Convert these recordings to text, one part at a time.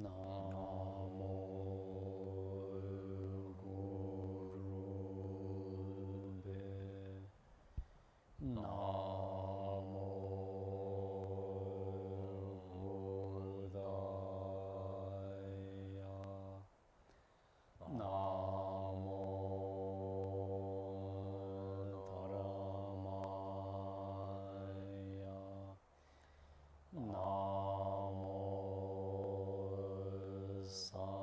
Namo Gurube. Namo Buddhaya. Namo Dharmaya. Namo Sanghaya.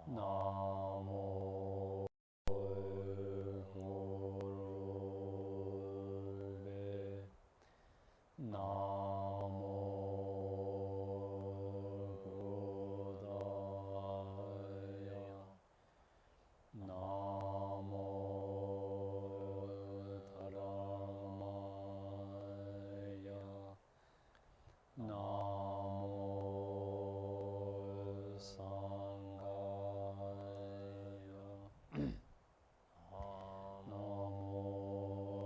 Namo Gurube. Namo Buddhaya. Namo Dharmaya. Namo Sanghaya. Namo Gurube.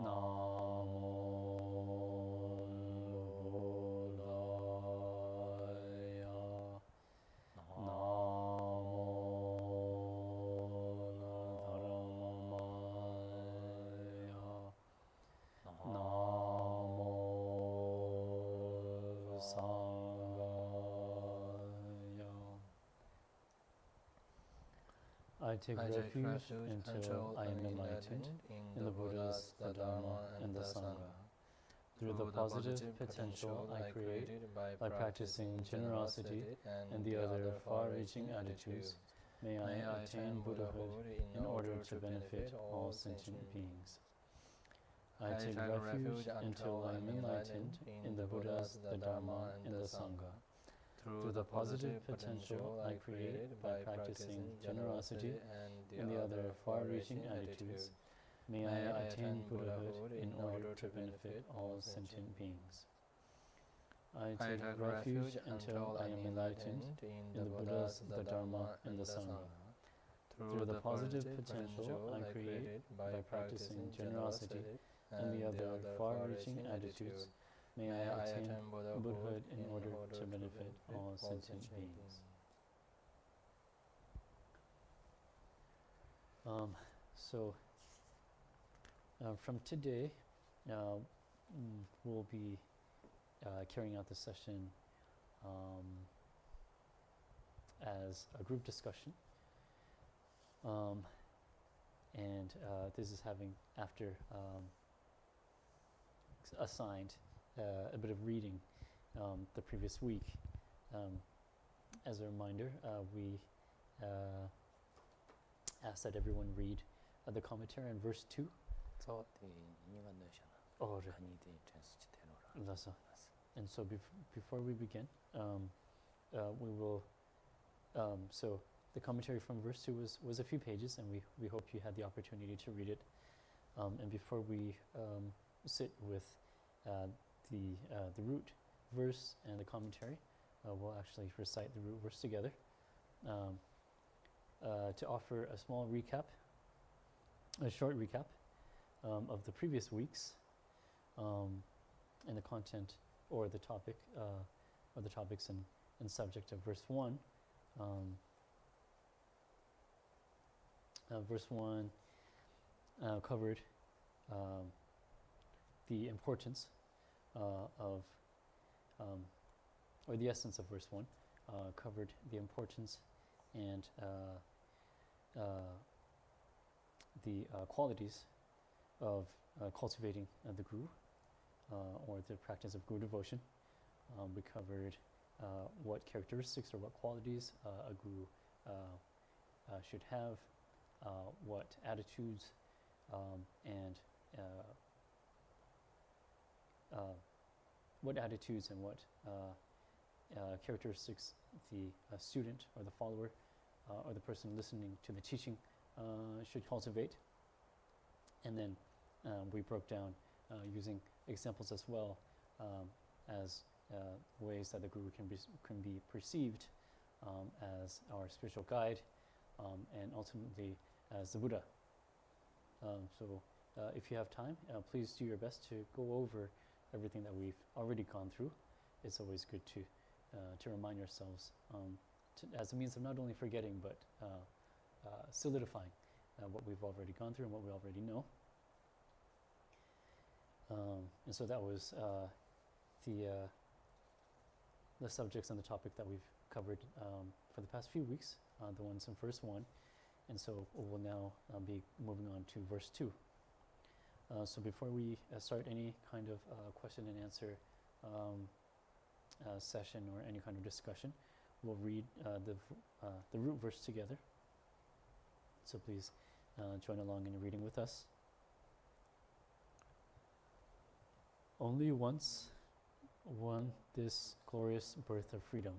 Namo Buddhaya. Namo Dharmaya. Namo Sanghaya. I take refuge until I am enlightened in the Buddhas, the Dharma, and the Sangha. Through the positive potential I create by practicing generosity and the other far-reaching attitudes, may I attain Buddhahood in order to benefit all sentient beings. I take refuge until I am enlightened in the Buddhas, the Dharma, and the Sangha. Through the positive potential I create by practicing generosity and the other far-reaching attitudes, may I attain Buddhahood in order to benefit all sentient beings. I take refuge until I am enlightened in the Buddhas, the Dharma, and the Sangha. Through the positive potential I create by practicing generosity and the other far-reaching attitudes, may I attain Buddhahood in order to benefit all sentient beings. From today, we'll be carrying out the session as a group discussion. And this is having, after assigned a bit of reading the previous week. As a reminder, we asked that everyone read the commentary on verse 2. And so before we begin, we will, so the commentary from verse 2 was a few pages, and we hope you had the opportunity to read it. And before we sit with the root verse and the commentary, we'll actually recite the root verse together to offer a small recap, a short recap of the previous weeks and the content or the topic or the topics and subject of verse 1. Verse 1 covered the importance of, or the essence of verse 1, covered the importance and the qualities of cultivating the Guru, or the practice of Guru devotion. We covered what characteristics or what qualities a Guru should have, what attitudes and what characteristics the student or the follower or the person listening to the teaching should cultivate. And then we broke down using examples as well as ways that the Guru can be perceived as our spiritual guide and ultimately as the Buddha. If you have time, please do your best to go over everything that we've already gone through. It's always good to remind yourselves as a means of not only forgetting but solidifying what we've already gone through and what we already know. And so that was the subjects and the topic that we've covered for the past few weeks, the ones in verse 1. And so we'll now be moving on to verse 2. So before we start any kind of question and answer session or any kind of discussion, we'll read the root verse together. So please join along in reading with us. Only once won this glorious birth of freedom.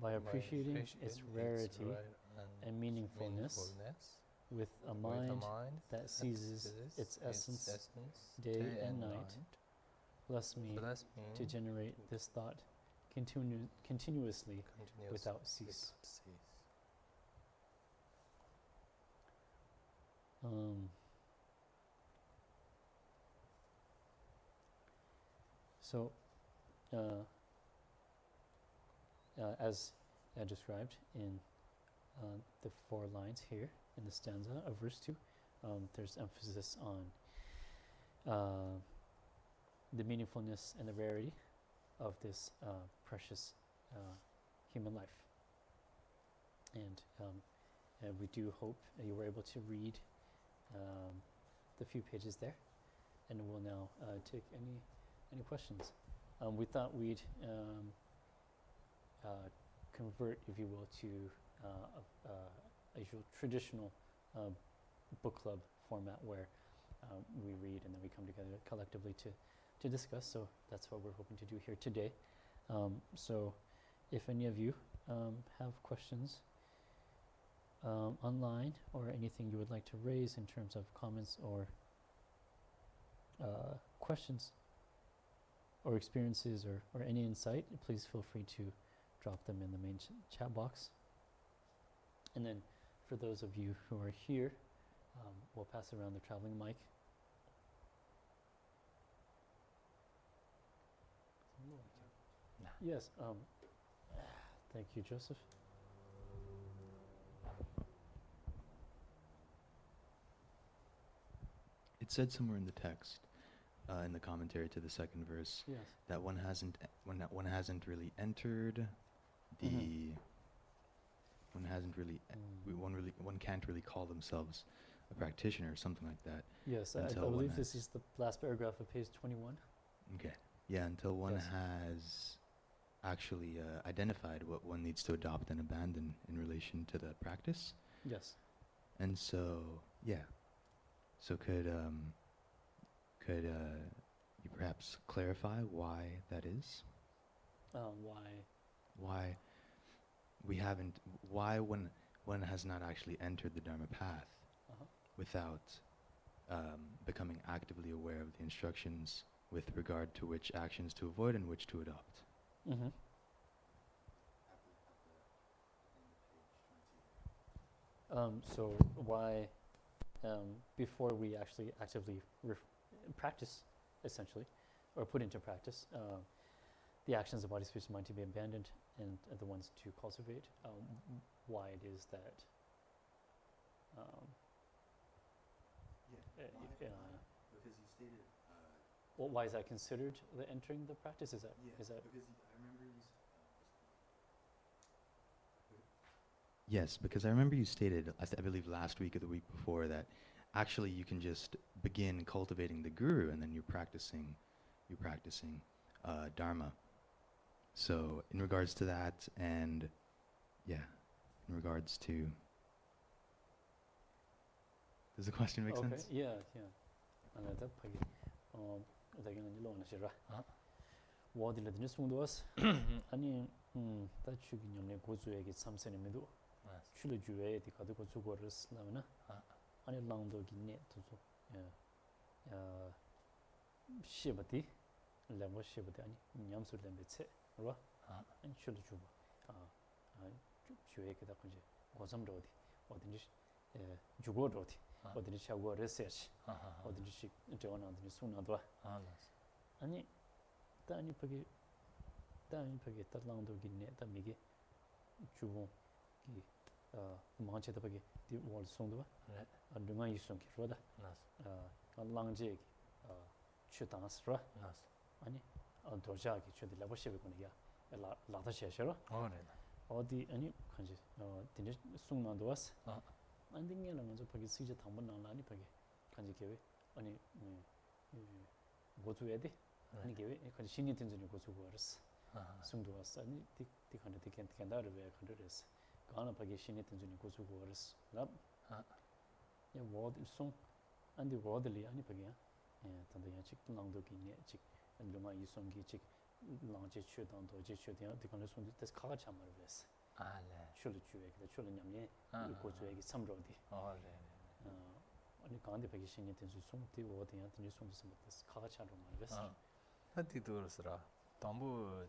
By appreciating its rarity and meaningfulness, with a mind that seizes its essence day and night, bless me to generate this thought continuously without cease. As described in the 4 lines here in the stanza of verse 2, there's emphasis on the meaningfulness and the rarity of this precious human life. And we do hope that you were able to read the few pages there, and we'll now take any questions. We thought we'd convert, if you will, to a traditional book club format where we read and then we come together collectively to discuss. So that's what we're hoping to do here today. So if any of you have questions online or anything you would like to raise in terms of comments or questions or experiences or any insight, please feel free to drop them in the main chat box. And then for those of you who are here, we'll pass around the traveling mic. Yes, thank you, Joseph. It said somewhere in the text, in the commentary to the second verse, yes, that one hasn't really entered the one can't really call themselves a practitioner or something like that. Yes, I believe this is the last paragraph of page 21. Okay, yeah, until one has actually identified what one needs to adopt and abandon in relation to the practice. Yes. And so, yeah. So could you perhaps clarify why that is? Why one has not actually entered the Dharma path without becoming actively aware of the instructions with regard to which actions to avoid and which to adopt. Mm-hmm. So why, before we actually actively practice, essentially, or put into practice, the actions of body, speech, and mind to be abandoned and the ones to cultivate, why it is that because you stated well, why is that considered the entering the practice? Is that because I remember you yes, because I remember you stated, I believe last week or the week before, that actually you can just begin cultivating the guru and then you're practicing Dharma. So in regards to that, and in regards to, does the question make sense? Yeah. 아니 다치기 냠네 고주에게 참선에도 출주에 디카도 고주고르스나나 아니 랑도기네 도조 시바디 람고 시바디 아니 냠술렘베체 로 아니 출주 주에게다 kunje 고sam도디 어딘지 주고도디 어디 shago research 어디 시 저나 어디 순나도 아니 다니 pagi talang도 기네 다 미게 주고 기 망치다 pagi 디 월 송도 네 안중앙 이송 기로다 랑제 추당스라 아니 도자기 추디 라보시베군이야 라다 셔셔로 어디 아니 간지 딘데 숭나도 왔어 안딩에는 먼저 pagi 시제 담번 나라니 pagi 간지 계획 아니 고주해야 돼 아니 계획 간지 신이 된전이 고주고 알았어 숭도 왔어 아니 디 간데 캔다르 왜 간데스 가나 pagi 신이 된전이 고주고 알았어 나 워드 숭 안디 워드리 아니 pagi 단도 야직 랑도기 네직 안중앙 이송기 직 랑제 추당도 제 추당 디간에 손도 데스 카가 참마르 베스 네 출주에 그 출년에 고주에게 삼로디 아니 간데 pagi 신이 된주 송티 워드야 된주 송도 섬데스 카가 참마르 베스 하디도르스라 담부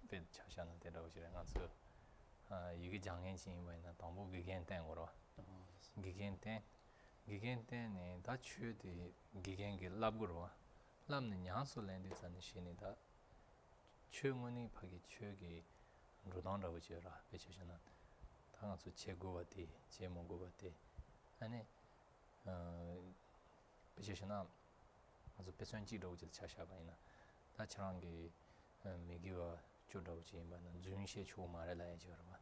배 차샤는 데로 오시래 가서 이게 장애진 뭐나 담부 기겐 땡으로 기겐 땡네 다 추디 기겐게 랍으로 람는 양솔랜드 산 신이다 추문이 파기 추기 로던라고 지어라 배치셔는 당한수 제고바디 제목고바디 아니 배치셔나 아주 배선지로 질 차샤바이나 다처럼 게 미기와 주도지 만은 준시 초마를 라야죠라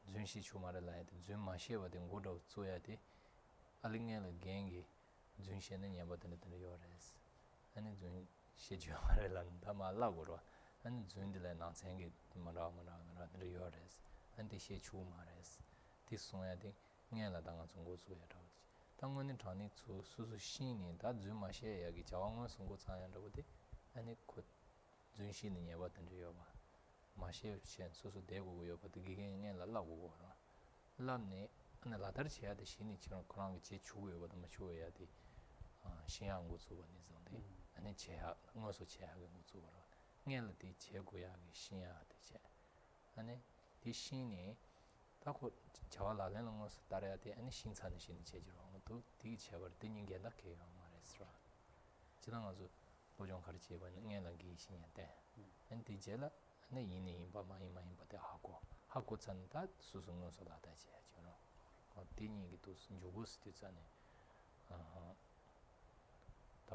준시 초마를 라야 돼 준마시와 된 고도 줘야 돼 알링엘의 갱기 준시는 야버드는 요레스 아니 준 시주마를 란다 말라고로 아니 준들에 나생게 마라마라 요레스 안데 시초마레스 디송야 돼 녜라 당한 중고 줘야 라오지 당원이 전에 수수 신이 다 준마시에 여기 자왕원 선고 자연라고데 아니 곧 준시는 야버드는 요바 마시에 chen 수수 대고 요바드 기겐에 라라고 람네 나 라다르치야 돼 신이 지금 그런 게 주고 요바도 뭐 줘야 돼 신앙 고수원이 정도 아니 제하 응어서 제하게 고수원 녜르디 제고야기 신야 되지 아니 이 신이 딱고 저라는 것을 따라야 돼 아니 신사는 신이 제지로 또 되게 제벌 되는 게 나게요 말했어 지난 아주 보정 가르치에 보는 녜르기 신인데 근데 제라 내 이니 바마이 마이바데 하고 잔다 수승노서 나다지 저는 어디니 또 요구스티잖아 다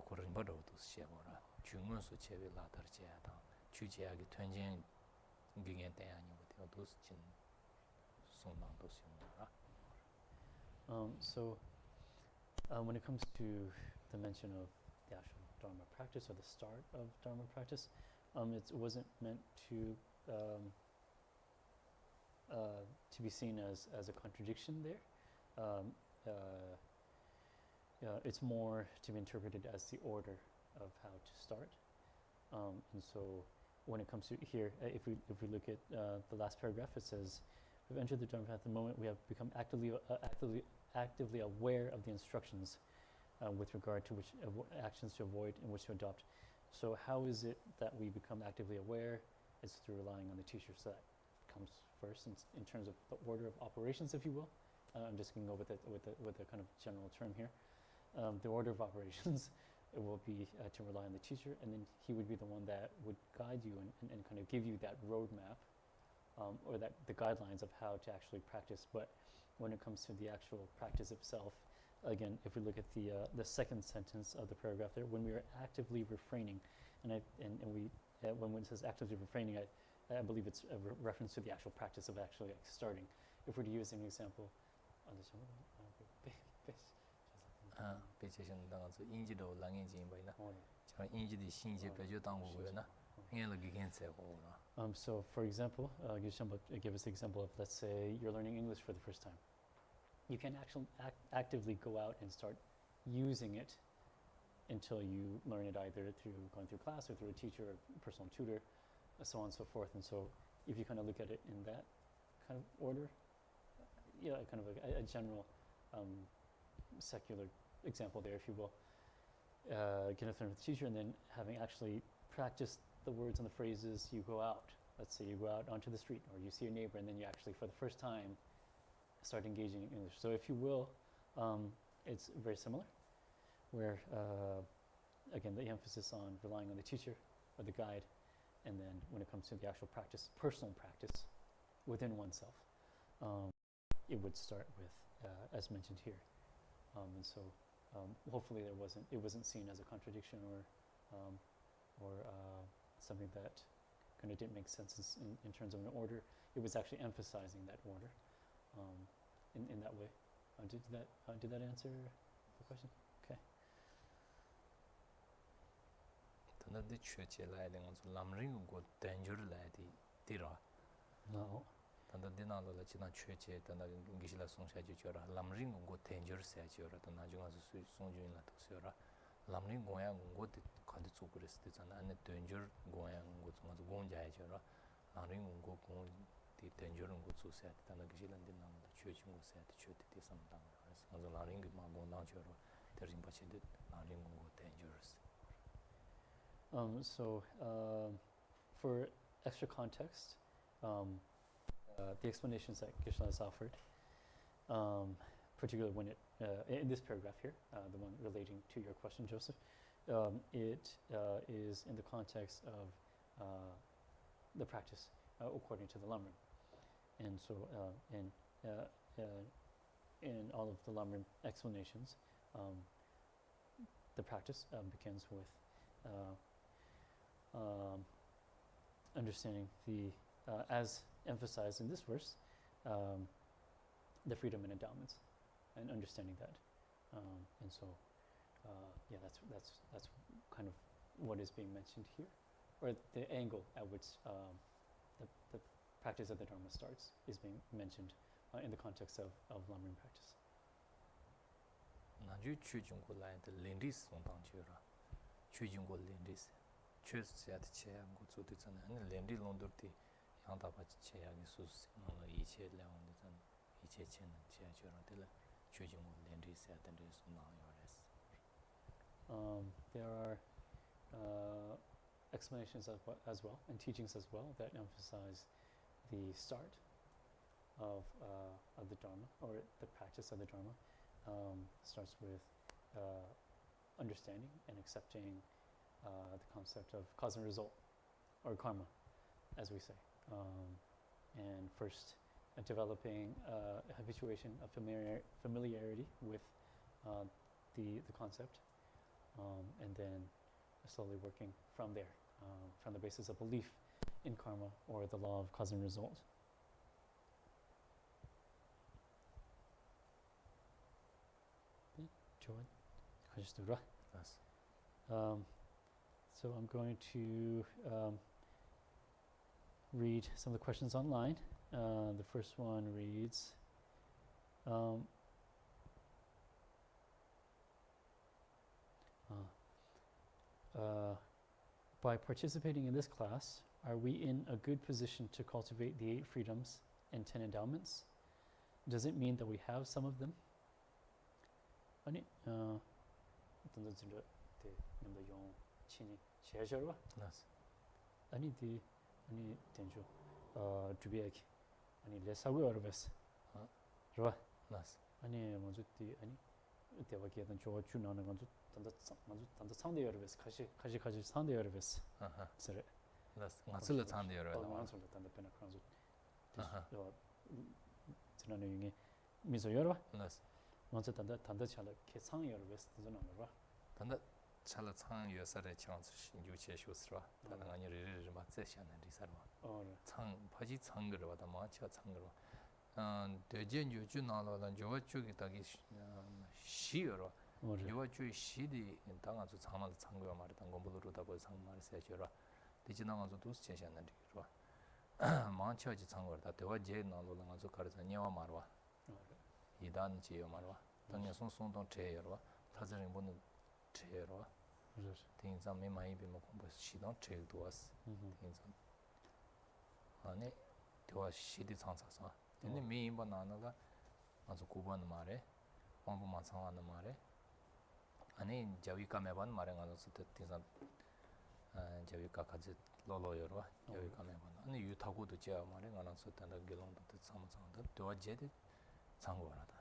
그런 거도 시험으로 중문수 제외 라더지야다 주제하게 전쟁 기간 때 아니고 또 진 송망도 시험으로 so when it comes to the mention of the actual Dharma practice or the start of Dharma practice it wasn't meant to be seen as a contradiction there. It's more to be interpreted as the order of how to start. And so, when it comes to here, if we look at the last paragraph, it says, "We've entered the Dharma path the moment we have become actively aware of the instructions with regard to which actions to avoid and which to adopt." So how is it that we become actively aware? It's through relying on the teacher. So that comes first in terms of the order of operations, if you will. I'm just going to go with the kind of general term here. The order of operations, it will be to rely on the teacher, and then he would be the one that would guide you and kind of give you that roadmap or the guidelines of how to actually practice. But when it comes to the actual practice itself, again, if we look at the second sentence of the paragraph there, when we are actively refraining, when it says actively refraining, I believe it's a reference to the actual practice of actually starting. If we're to use an example, 배치신 당해서 인지도 랑인지 뭐이나 저 인지디 신지 배주 당고고나 녜르기 괜세고나 so for example, give us the example of, let's say you're learning English for the first time. You can actually actively go out and start using it until you learn it either through going through class or through a teacher or personal tutor, so on and so forth. And so if you kind of look at it in that kind of order, kind of a general secular example there, if you will, get a learn with the teacher, and then having actually practiced the words and the phrases, you go out. Let's say you go out onto the street, or you see your neighbor, and then you actually, for the first time, start engaging in English. So if you will, it's very similar, where again the emphasis on relying on the teacher or the guide, and then when it comes to the actual practice, personal practice within oneself, it would start with, as mentioned here, and so hopefully it wasn't seen as a contradiction or something that kind of didn't make sense in terms of an order. It was actually emphasizing that order in that way. Did that answer the question? Okay. 단단히 취해질라야 되는 건 lam-rim 고 danger라야 되라. No. 단단히나로라 지난 취해질 단단히 인기실라 송샤지 줘라. lam-rim 고 dangerous 해줘라. 나중에서 송주인라 도서라. lam-rim 고야 고 가도 쪼그랬을 때잖아. 안에 danger 고야 고 정말 공자해줘라. lam-rim 고 디 danger 고 쪼세야 단단히 기실란데 나온다. 취해진 거 세야 취해때 삼당. 그래서 lam-rim 그 마고 나줘라. 대신 받치듯 lam-rim 고 dangerous. So for extra context, the explanations that Geshe has offered, particularly when it in this paragraph here, the one relating to your question, Joseph, it is in the context of the practice according to the lam-rim, and so in all of the lam-rim explanations, the practice begins with understanding the, as emphasized in this verse, the freedom and endowments, and understanding that, and so, yeah, that's kind of what is being mentioned here, or the angle at which the practice of the Dharma starts is being mentioned in the context of lam-rim practice. 나주 취중고 라인데 렌디스 원당지라 취중고 렌디스 취스야트 체양고 조드잖아. 아니 렌디 론도티 양다바치 체양이 수스 이체 레온데잖아. 이체 체는 체야죠라들 취중고 렌디스 야던데스 나요레스. There are explanations as well and teachings as well that emphasize the start of the Dharma, or the practice of the Dharma, starts with understanding and accepting the concept of cause and result, or karma, as we say, and first developing a habituation of familiarity with the concept, and then slowly working from there, from the basis of belief in karma or the law of cause and result. So I'm going to read some of the questions online. The first one reads, by participating in this class, are we in a good position to cultivate the 8 freedoms and 10 endowments? Does it mean that we have some of them? 아니, 어떤 전체로 대 넘버 용 친이 제셔로 아니 디 아니 된죠 주비에기 아니 레사고 어르베스 좋아 아니 먼저 디 아니 대박이던 저 주나는 먼저 단다 상대 어르베스 같이 상대 어르베스 그래 맞을 상대 어르베스 맞을 단다 페나 크란조 지난해 중에 미소 열어 먼저 단다 차라 개상 어르베스 저는 봐 단다 차라 상 여사의 chance 신주체 쇼스라 다른 아니 리리 맞세샤는 리사로 상 바지 상거로 와다 마차 상거로 대전 유주 나라는 저 쪽이 다기 시여로 요 쪽이 시디 당아서 상만 상거 말했던 공부로다 볼 상말 세셔라 디지나가서 도스 제시하는 리로 마차지 상거다 대화 제 나로는 아주 가르쳐 녀와 말와 이단 지요 말와 당연 송송동 제여로 타자는 보는 제여로 things are 많이 비면 공부 시동 제도 왔어 things 안에 대화 시디 상사서 근데 미인바 나나가 아주 고번 말에 공부만 상하는 말에 아니 자위가 매번 말에 가서 things 자위가 같이 로로여로 자위가 매번 아니 유타고도 제 말에 가서 단다 gelong도 상상도 대화 제대 상고하다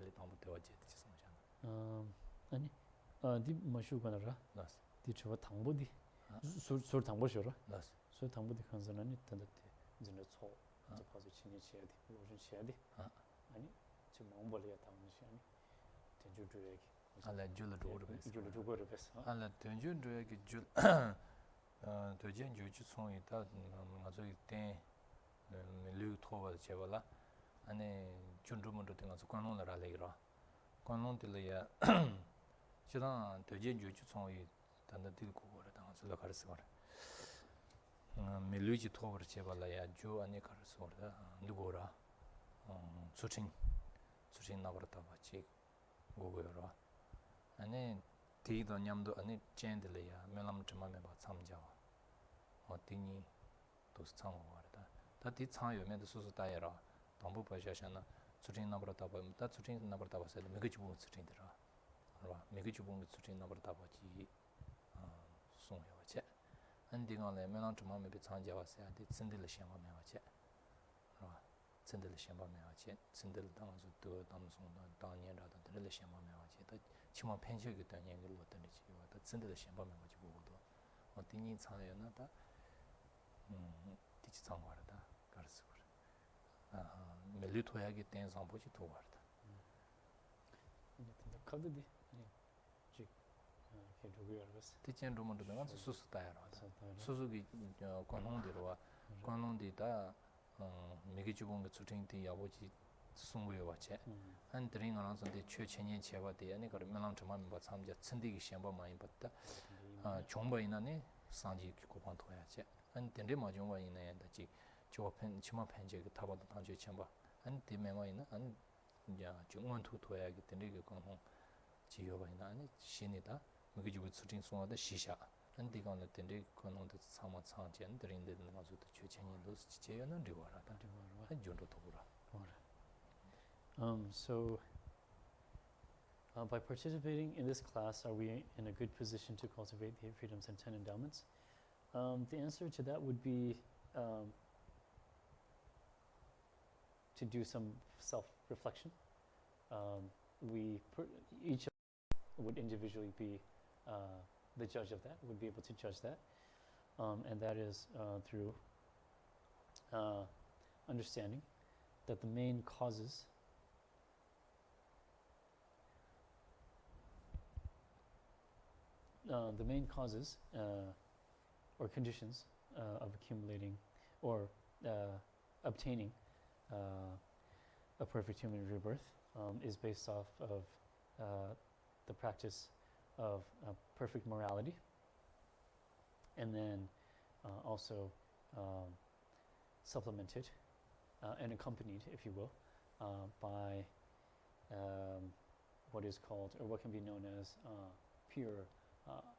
pali tambu dewa je de song chan 아니 디 마슈가나라 nas 디 저거 당보디 술 당보셔라 nas 술 당보디 간선하니 단다데 이제 초 이제 봐서 친이 쳐야 돼 로션 쳐야 돼 아니 지금 몽골이야 당는 시간이 된주주에게 ala jul ro ro bes 줄을 두고 그랬어 ala denju ro ge jul dojen ju ju song yi ta ma zo yi ten lu tho wa che wala ane chundru mun ro tenga so kwan long la ra le ra kwan long de le ya 지단 도제 주주 총이 단다 들고 거라 당서 가르스 거라 밀루지 토버 제발라야 주 안에 가르스 거라 누구라 수친 나버다 같이 고고여라 아니 디도 냠도 아니 젠들이야 멜람 좀 봐 참자와 어디니 또 상어 거다 다디 창요면도 수수 다여라 동부 버셔셔나 수친 나버다 봐 수친 나버다 봐서 매그 주고 수친들아 알아 매그 주봉 수진 나버다 봐지 송여제 안딩안에 매난 좀 마음에 비창자 왔어야 돼 진들을 시험하면 와제 알아 진들을 시험하면 와제 진들 당서 또 담송도 당년라도 들을 시험하면 와제 또 치마 펜셔기 때문에 이걸 어떤지 와도 진들을 시험하면 와지 보고도 어디니 차려나다 티치 상화르다 가르스 그래 멜리토야기 땐상 보지 도와르다 이제 카드디 티첸 로먼도 내가 수수 따야라 수수기 관홍대로와 관홍대다 미기 주봉 그 주팅티 야보지 송고여 왔지 한 드링을 선데 최천년 제와대 아니 그 mel랑 좀만 봐 참자 천디기 시험바 많이 봤다 종바이나네 상지 고반 토야지 한 된데 마종바 있네 다지 조펜 치마 펜제 그 타바도 당주 첨바 한 디메마이나 한 이제 중원 투토야기 때문에 그 관홍 지여바이나 아니 신이다 그게 지금 수진 송화의 시샤 안디가는 텐데 그놈도 상마 상전 드린데 가서도 최천년도 지제는 리와라다 한 정도 도구라 so by participating in this class are we in a good position to cultivate the 8 freedoms and 10 endowments the answer to that would be to do some self-reflection each of us would individually be the judge of that, would be able to judge that. And that is through understanding that the main causes or conditions of accumulating or obtaining a perfect human rebirth is based off of the practice of perfect morality, and then also supplemented and accompanied, if you will, by what is called, or what can be known as pure,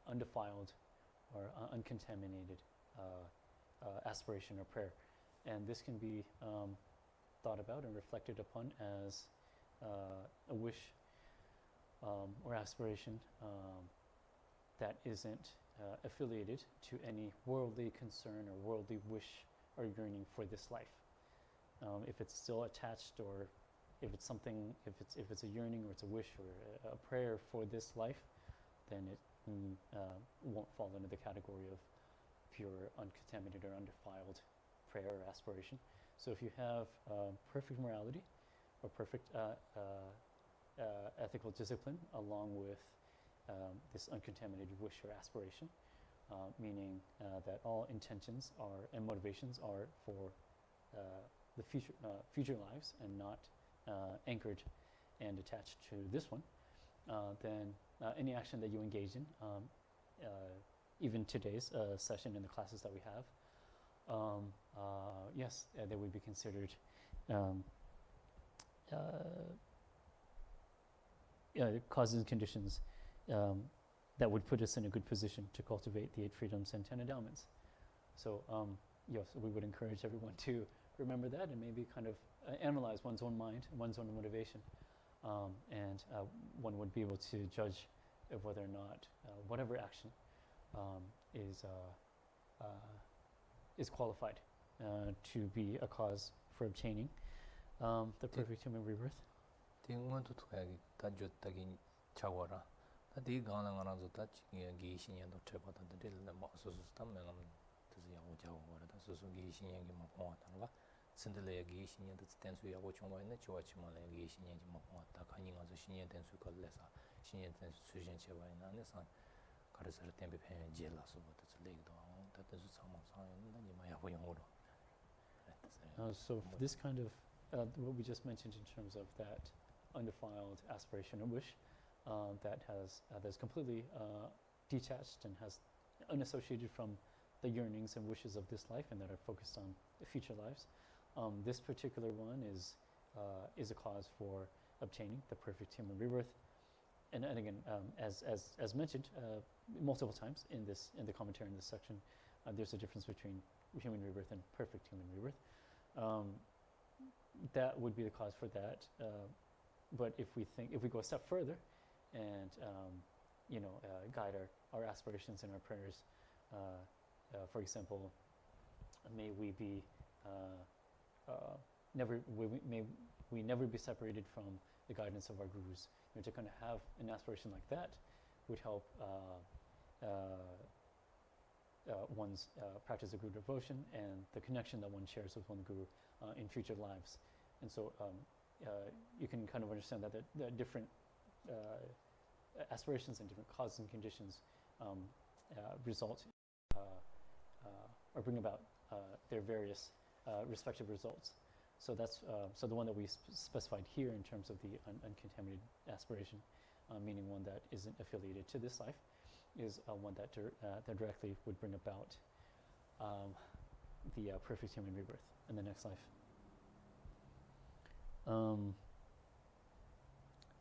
undefiled, or uncontaminated aspiration or prayer. And this can be thought about and reflected upon as a wish or aspiration that isn't affiliated to any worldly concern or worldly wish or yearning for this life. If it's still attached, or if it's something, if it's a yearning or it's a wish or a prayer for this life, then it won't fall into the category of pure, uncontaminated, or undefiled prayer or aspiration. So if you have perfect morality or perfect ethical discipline along with this uncontaminated wish or aspiration, meaning that all intentions are and motivations are for the future lives and not anchored and attached to this one, then any action that you engage in, even today's session in the classes that we have, yes, they would be considered causes and conditions that would put us in a good position to cultivate the 8 freedoms and 10 endowments. So yes, we would encourage everyone to remember that and maybe kind of analyze one's own mind, one's own motivation, and one would be able to judge whether or not whatever action is qualified to be a cause for obtaining the perfect human rebirth. 띵원 또 토야기 다줬다긴 차워라. 다디 가나 가나서 다치 기신년도 쳐봤던데 뭐 소소 담면은 그래서 야고 자고 거라다 소소 기신년이 뭐 보았다는 거. 신들의 기신년도 된수 야고 정말네 좋아치만 기신년이 뭐 보았다. 가니 가서 신년 된수 걸려서 신년 된수 수신 제와이나 안에서 가르쳐 때문에 배는 제라서부터 들리기도 하고 다들 상상하는데 뭐 야고 영어로. So this kind of what we just mentioned in terms of that undefiled aspiration or wish that that's completely detached and has unassociated from the yearnings and wishes of this life and that are focused on future lives. This particular one is a cause for obtaining the perfect human rebirth. And again, as mentioned multiple times in the commentary in this section, there's a difference between human rebirth and perfect human rebirth. That would be the cause for that. But if we go a step further, and guide our aspirations and our prayers, for example, may we be never be separated from the guidance of our gurus. To kind of have an aspiration like that would help one's practice of guru devotion and the connection that one shares with one guru in future lives. And so you can kind of understand that the different aspirations and different causes and conditions result or bring about their various respective results. So that's so the one that we specified here in terms of the uncontaminated aspiration, meaning one that isn't affiliated to this life, is one that that directly would bring about the perfect human rebirth in the next life.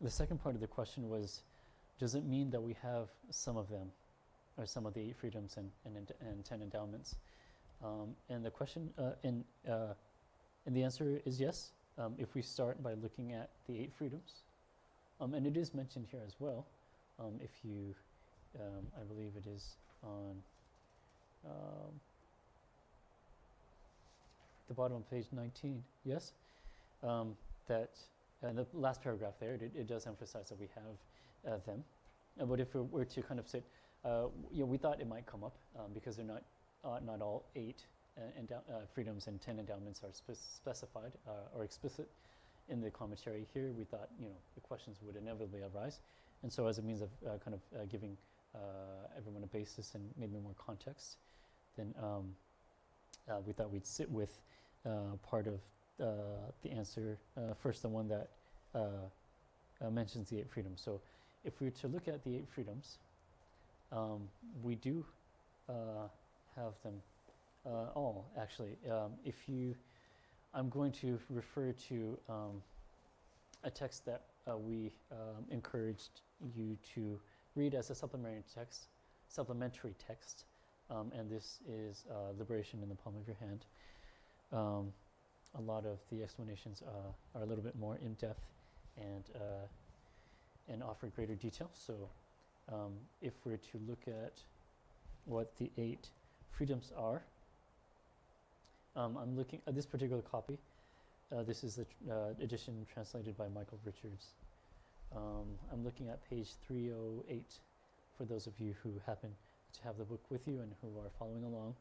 The second part of the question was, does it mean that we have some of them, or some of the 8 freedoms and 10 endowments? And the question, and the answer is yes. If we start by looking at the 8 freedoms, and it is mentioned here as well. If you, I believe it is on the bottom of page 19. Yes, that the last paragraph there, it does emphasize that we have them. But if we were to kind of sit, we thought it might come up because they're not all 8 freedoms and 10 endowments are specified or explicit in the commentary here. We thought the questions would inevitably arise, and so as a means of kind of giving everyone a basis and maybe more context, then we thought we'd sit with part of the answer first, the one that mentions the 8 freedoms. So if we were to look at the 8 freedoms, we do have them all, actually. I'm going to refer to a text that we encouraged you to read as a supplementary text, and this is Liberation in the Palm of Your Hand. A lot of the explanations are a little bit more in-depth and offer greater detail. So if we're to look at what the 8 freedoms are, I'm looking at this particular copy. This is the edition translated by Michael Richards. I'm looking at page 308 for those of you who happen to have the book with you and who are following along.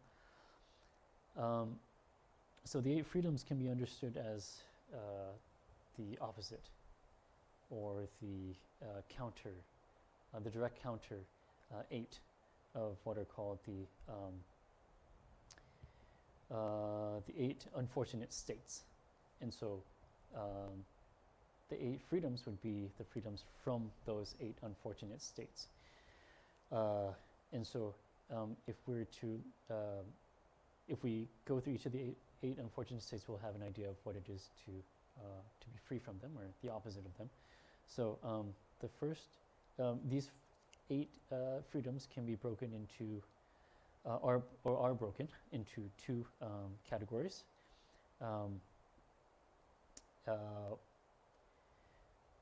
So the 8 freedoms can be understood as the opposite, or the counter, the direct counter 8 of what are called the 8 unfortunate states. And so the 8 freedoms would be the freedoms from those 8 unfortunate states. And so if we go through each of the 8 unfortunate states, we'll have an idea of what it is to be free from them, or the opposite of them. So the first, these 8 freedoms can be broken into, or are broken into 2 categories.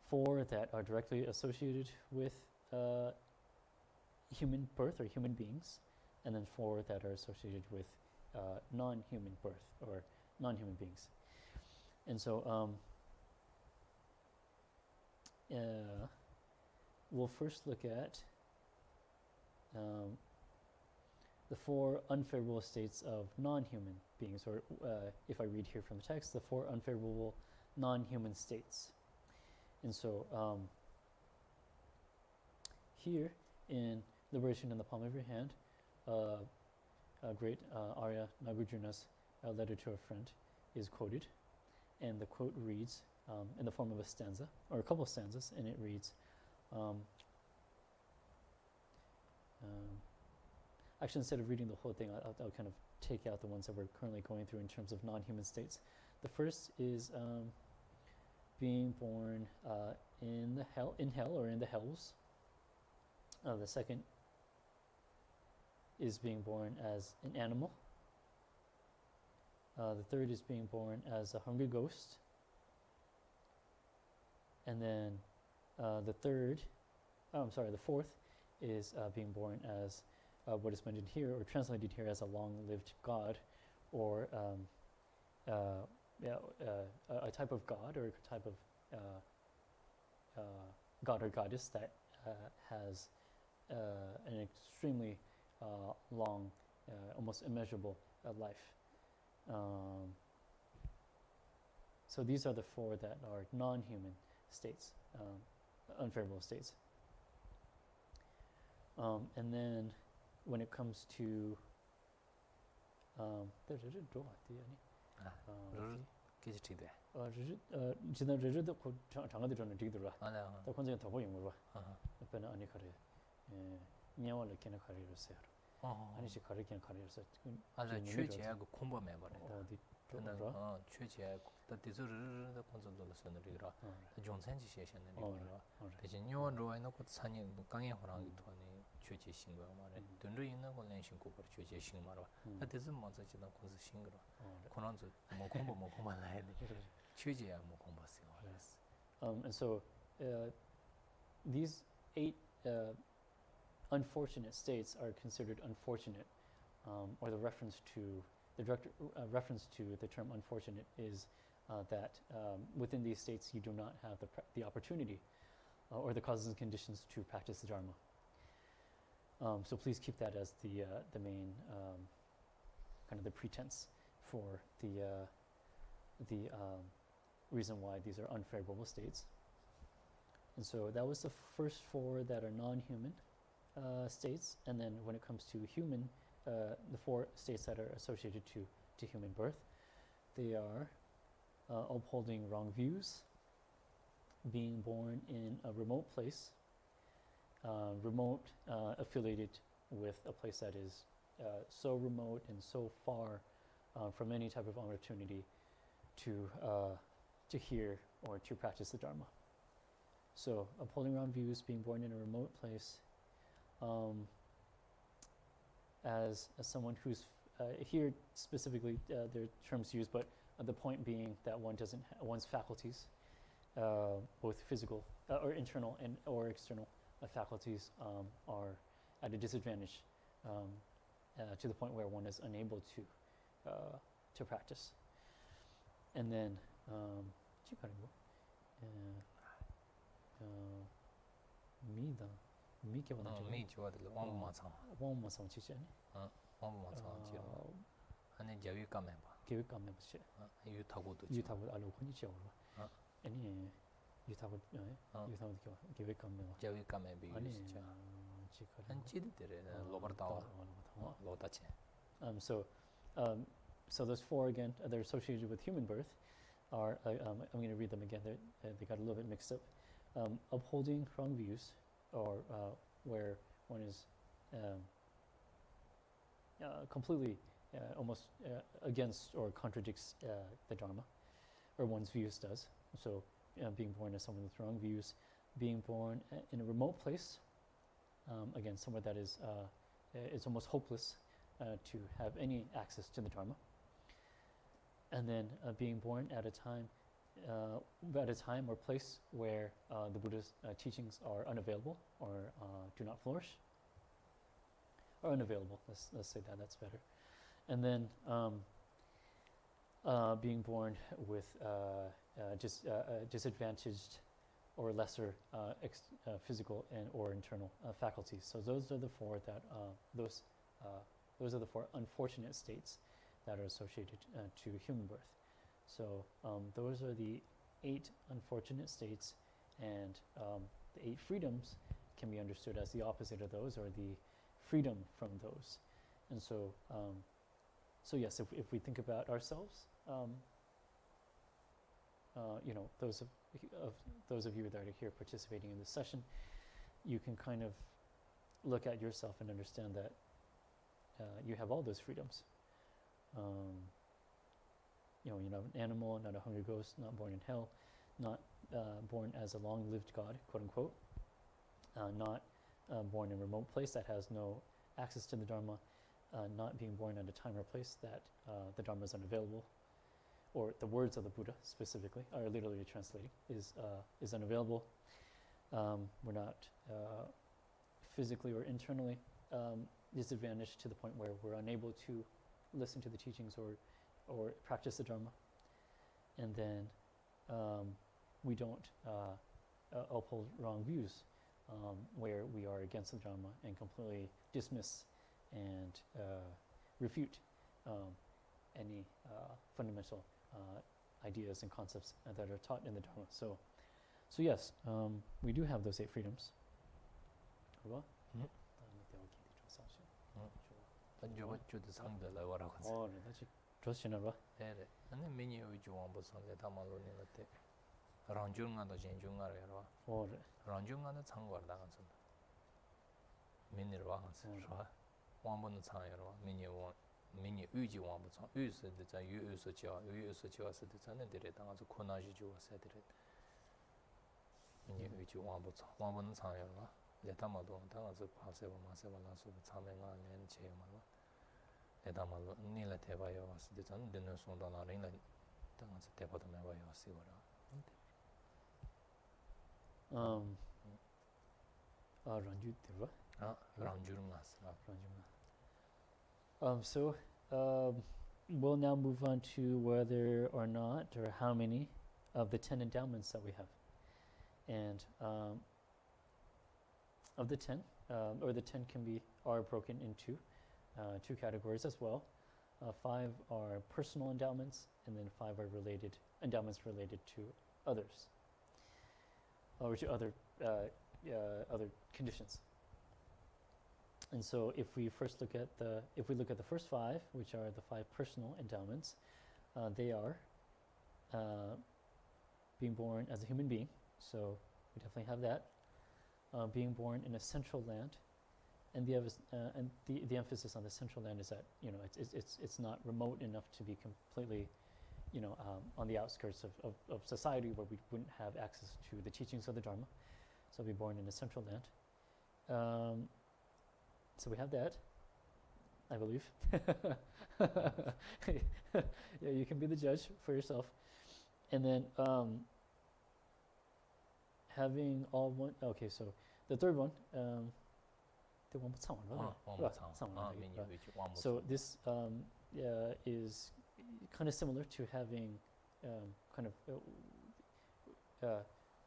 4 that are directly associated with human birth or human beings, and then 4 that are associated with non-human birth or non-human beings. And so we'll first look at the 4 unfavorable states of non-human beings, or if I read here from the text, the 4 unfavorable non-human states. And so here in Liberation in the Palm of Your Hand, a great Arya Nagarjuna's letter to a friend is quoted, and the quote reads in the form of a stanza, or a couple of stanzas, and it reads, actually, instead of reading the whole thing, I'll kind of take out the ones that we're currently going through in terms of non-human states. The first is being born in hell or in the hells. The second is being born as an animal. The third is being born as a hungry ghost. And then the fourth is being born as what is mentioned here, or translated here as a long-lived god, or a type of god, or a type of god or goddess that has an extremely long, almost immeasurable life. So these are the 4 that are non-human states, unfavorable states. And then when it comes to and so these 8 unfortunate states are considered unfortunate, or the reference to the direct reference to the term unfortunate is that within these states you do not have the opportunity or the causes and conditions to practice the Dharma. So please keep that as the main kind of the pretense for the reason why these are unfavorable states. And so that was the first 4 that are non-human states. And then when it comes to human, the 4 states that are associated to human birth, they are upholding wrong views, being born in a remote place, affiliated with a place that is so remote and so far from any type of opportunity to hear or to practice the Dharma. So upholding wrong views, being born in a remote place, as someone who's here specifically there are terms used, but the point being that one doesn't one's faculties, both physical or internal and or external faculties, are at a disadvantage to the point where one is unable to practice. And then so those 4 again, they're associated with human birth, are I'm going to read them again. They got a little bit mixed up. Upholding wrong views, or where one is completely almost against or contradicts the Dharma, or one's views does. So being born as someone with wrong views, being born in a remote place, again, somewhere that is it's almost hopeless to have any access to the Dharma. And then being born at a time or place where the Buddha's teachings are unavailable or do not flourish, or unavailable. Let's say that. That's better. And then being born with disadvantaged or lesser physical and or internal faculties. So those are the four that those are the four unfortunate states that are associated to human birth. So those are the 8 unfortunate states, and the 8 freedoms can be understood as the opposite of those, or the freedom from those. And so, so yes, if we think about ourselves, you know, those of you that are here participating in this session, you can kind of look at yourself and understand that you have all those freedoms. You know, you're not an animal, not a hungry ghost, not born in hell, not born as a long-lived God, quote unquote, not born in a remote place that has no access to the Dharma, not being born at a time or place that the Dharma is unavailable, or the words of the Buddha specifically, are literally translating, is unavailable. We're not physically or internally disadvantaged to the point where we're unable to listen to the teachings or practice the Dharma. And then we don't uphold wrong views where we are against the Dharma and completely dismiss and refute any fundamental ideas and concepts that are taught in the Dharma. So yes, we do have those 8 freedoms. 미니 의지 왕부청 의스데 자 유의스죠 유의스죠 되잖아요. 당아서 코나지 주어서들 미니 의지 왕부청 왕부는 상여라 레타마도 당아서 파세와 마세와라서 참행아 낸 제마로 레타마로 니라 대바요 왔을 전 되는 손다나리는 당아서 대바도 매와요 시거라 런주 되봐 런주르마스 So we'll now move on to whether or not, or how many of the 10 endowments that we have. And of the 10, or the 10 are broken into 2 categories as well. 5 are personal endowments, and then 5 are endowments related to others, or to other conditions. And so if we look at the first 5, which are the 5 personal endowments, they are being born as a human being, so we definitely have that. Being born in a central land, and the emphasis on the central land is that, you know, it's not remote enough to be completely, you know, on the outskirts of society where we wouldn't have access to the teachings of the Dharma. So be born in a central land. So we have that, I believe. Yeah, you can be the judge for yourself. And then having all one. Okay, so the third one. So this is kind of similar to having kind of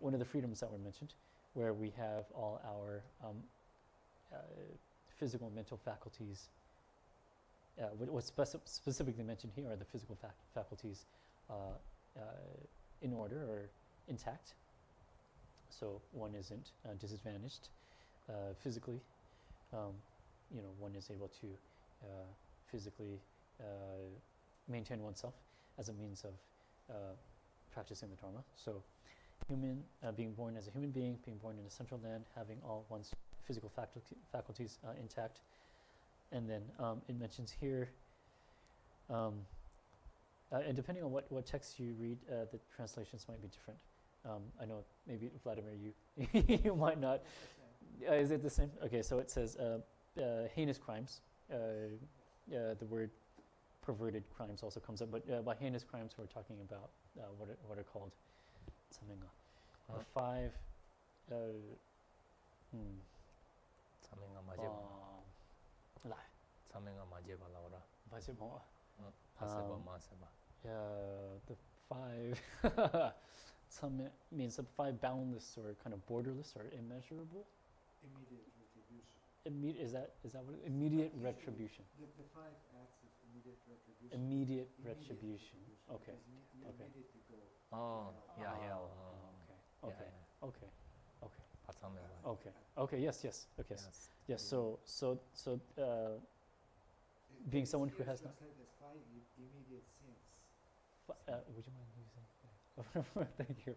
one of the freedoms that were mentioned, where we have all our physical and mental faculties. What's specifically mentioned here are the physical faculties in order or intact. So one isn't disadvantaged physically. You know, one is able to physically maintain oneself as a means of practicing the Dharma. So human, being born as a human being, being born in a central land, having all one's physical faculties intact. And then it mentions here, and depending on what text you read, the translations might be different. I know maybe Vladimir, you might not. Is it the same? Okay, so it says heinous crimes. The word perverted crimes also comes up, but by heinous crimes we're talking about what are called something 5. The 5 Tsame means the 5 boundless or kind of borderless or immeasurable. Immediate retribution. Is that what immediate retribution? The 5 acts of immediate retribution. Immediate retribution. Okay. You Okay. immediately go. Okay. 바탕에 Okay. Yes. Yes. So being someone who has not. translated as 5 immediate sins. Would you mind using? Thank you.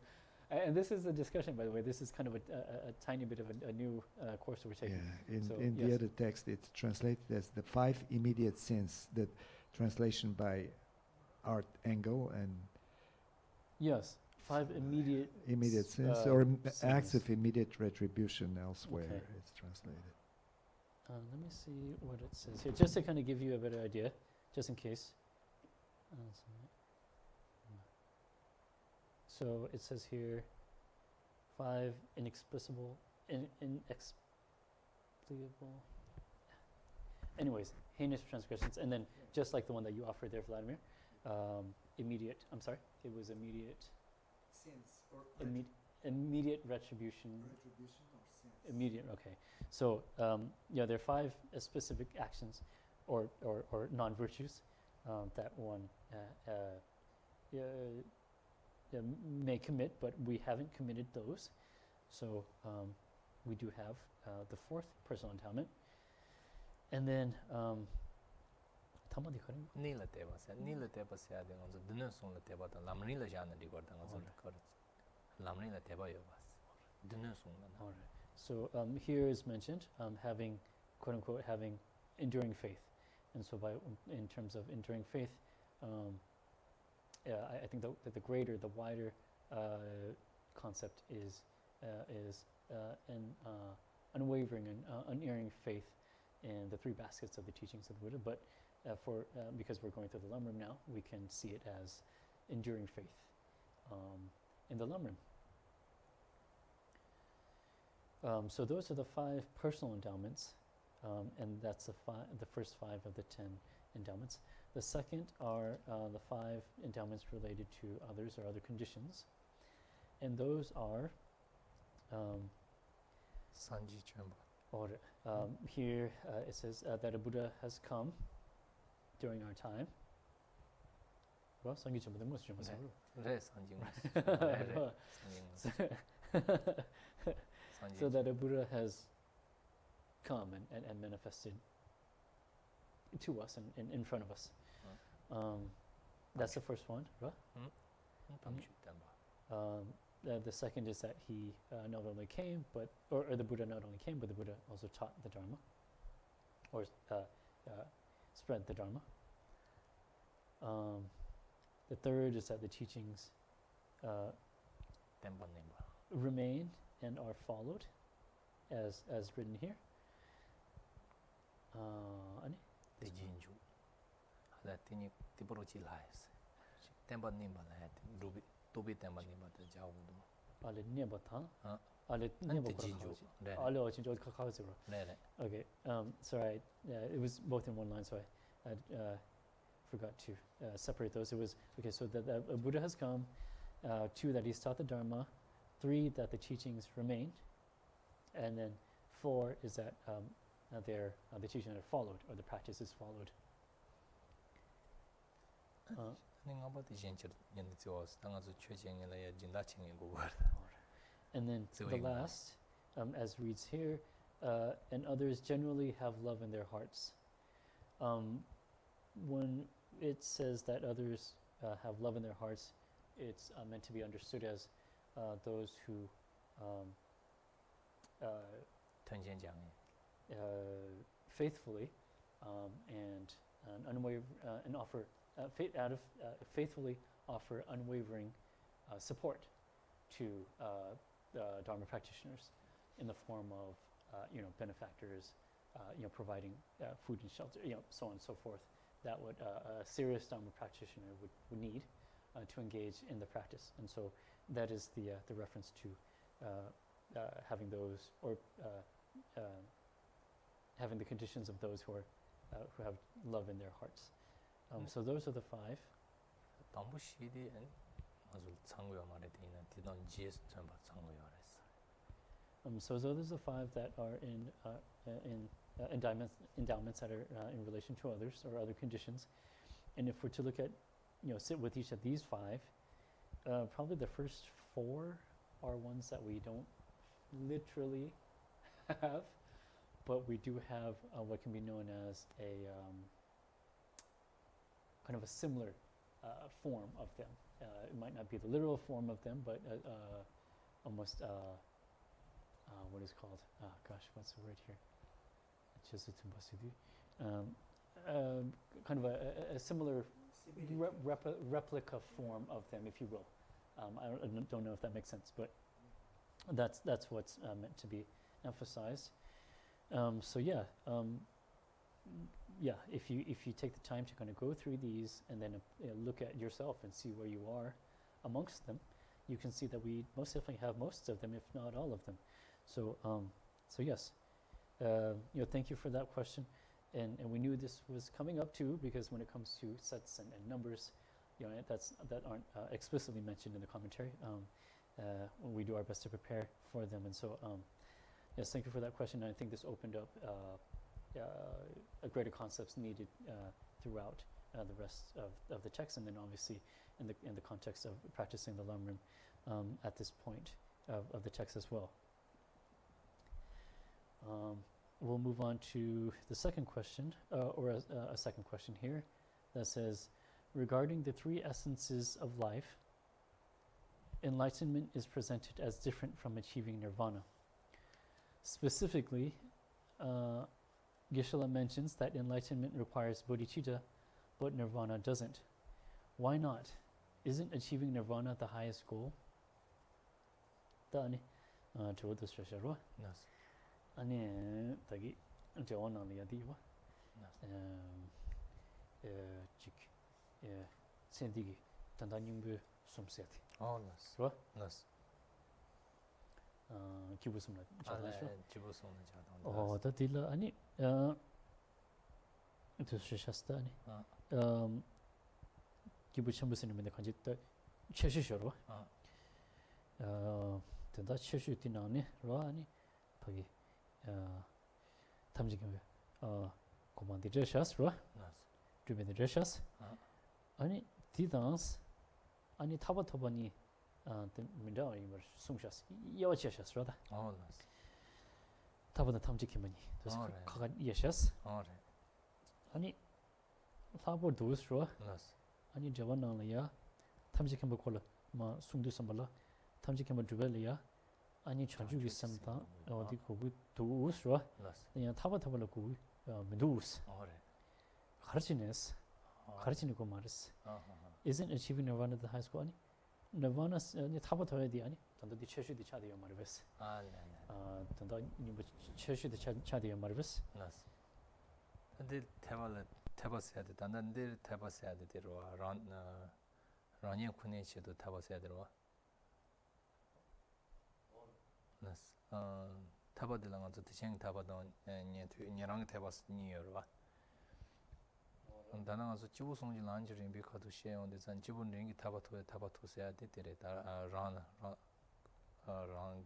And this is a discussion, by the way. This is kind of a tiny bit of a new course we're taking. Yeah, So, in the yes. other text it's translated as the 5 immediate sins. The translation by Art Engel and Yes, 5 immediate sins uh, or acts sins. of immediate retribution elsewhere. Okay. It's translated. Let me see what it says here, just to kind of give you a better idea, just in case. So it says here, 5 inexplicable. Anyways, heinous transgressions, and then just like the one that you offered there, Vladimir, immediate. I'm sorry, it was immediate. Sins or Immediate retribution. retribution or sins. Immediate. Okay. So there are 5 specific actions, or non-virtues that one may commit, but we haven't committed those. So we do have the 4th personal endowment, and then nila teba se ade ngonzo dune song la teba ta lam-rim la jana di gorda ngonzo kor lam-rim la teba yo bas dune song la. All right. So here is mentioned having, quote unquote, having enduring faith, and so in terms of enduring faith, I think that the greater, the wider concept is an unwavering and unerring faith in the 3 baskets of the teachings of the Buddha. But because we're going through the lam-rim now, we can see it as enduring faith in the lam-rim. So those are the 5 personal endowments, and that's the first 5 of the 10 endowments. The second are the 5 endowments related to others or other conditions, and those are Sanji Jampa. here it says that a Buddha has come during our time. Well, Sanji Jampa, the most Jampa. Re Sanji So that a Buddha has come and manifested to us and in front of us. That's the first one, right? The second is that he not only came, or the Buddha not only came, but the Buddha also taught the Dharma, or spread the Dharma. The third is that the teachings remain and are followed, as written here. Tejinju. Ala tini tiporochi lais. Temba nimba la rubi tobi temba nimba te jawudu. Ale nebata. Ale Tejinju. Ale ochinjo kakazura. Re. Okay. Sorry. It was both in one line, so I forgot to separate those. It was okay. So that a Buddha has come. 2, that he's taught the Dharma. 3, that the teachings remained, and then 4 is that the teachings are followed, or the practice is followed. And then the last, as reads here, and others generally have love in their hearts. When it says that others have love in their hearts, it's meant to be understood as those who faithfully and offer faithfully offer unwavering support to Dharma practitioners in the form of benefactors, providing food and shelter, so on and so forth. That what a serious Dharma practitioner would need to engage in the practice, and so that is the reference to having those, or having the conditions of those who have love in their hearts. So those are the 5. azul tsangyo mare de ina tidon GS Jampa tsangyo res. So those are the 5 that are in endowments that are in relation to others or other conditions. And if we're to look at, sit with each of these 5, probably the first 4 are ones that we don't literally have, but we do have what can be known as a kind of a similar form of them. It might not be the literal form of them, but almost what is called, what's the word here? Kind of a similar replica form of them, if you will. I don't know if that makes sense, but that's what's meant to be emphasized. So if you take the time to kind of go through these and then look at yourself and see where you are amongst them, you can see that we most definitely have most of them, if not all of them. So yes, thank you for that question. And we knew this was coming up too, because when it comes to sets and numbers, that aren't explicitly mentioned in the commentary. We do our best to prepare for them, and so yes, thank you for that question. And I think this opened up a greater concepts needed throughout the rest of the text, and then obviously in the context of practicing the lam-rim at this point of the text as well. We'll move on to the second question, or a second question here that says, regarding the 3 essences of life, enlightenment is presented as different from achieving nirvana. Specifically, Geshe mentions that enlightenment requires bodhicitta, but nirvana doesn't. Why not? Isn't achieving nirvana the highest goal? Yes. 아니 저기 저원하는 야디와 센디기 단단님부 숨세티 yes. 뭐? Yes. 기부스나 잘하셔? 기부스나 잘한다. 다딜라 아니 두시샤스타니 기부첨부스님인데 간지 또 최시셔로 된다 최시티나니 로아니 거기 탐지경 고만디 제샤스 로 주변의 제샤스 아니 디단스 아니 타바타바니 민다오 이거 숨샤스 여체샤스 로다 타바다 탐지기만이 그래서 가가 예샤스 아니 타보 도스로 아니 저번나야 탐지기만 콜라 마 숨도 삼발라 탐지기만 주벨이야 아니 자주기 삼다 어디 거기 도스로 그냥 타바타발로 고 메두스 가르치네스 가르치는 거 말스 isn't achieving nirvana the highest goal? nirvana 아니 타바타야디 아니 단도디 최슈디 차디요 말베스 단도 니 최슈디 차디요 말베스 근데 타바스야 돼 단단들 타바스야 되로 런이 쿠네치도 타바스야 되로 타바들랑 아주 대생 타바던 니랑 타바스 니여와 단단 아주 지부송지 란지린 비카도 시에온데 산 지분 링이 타바토스야 되더래 란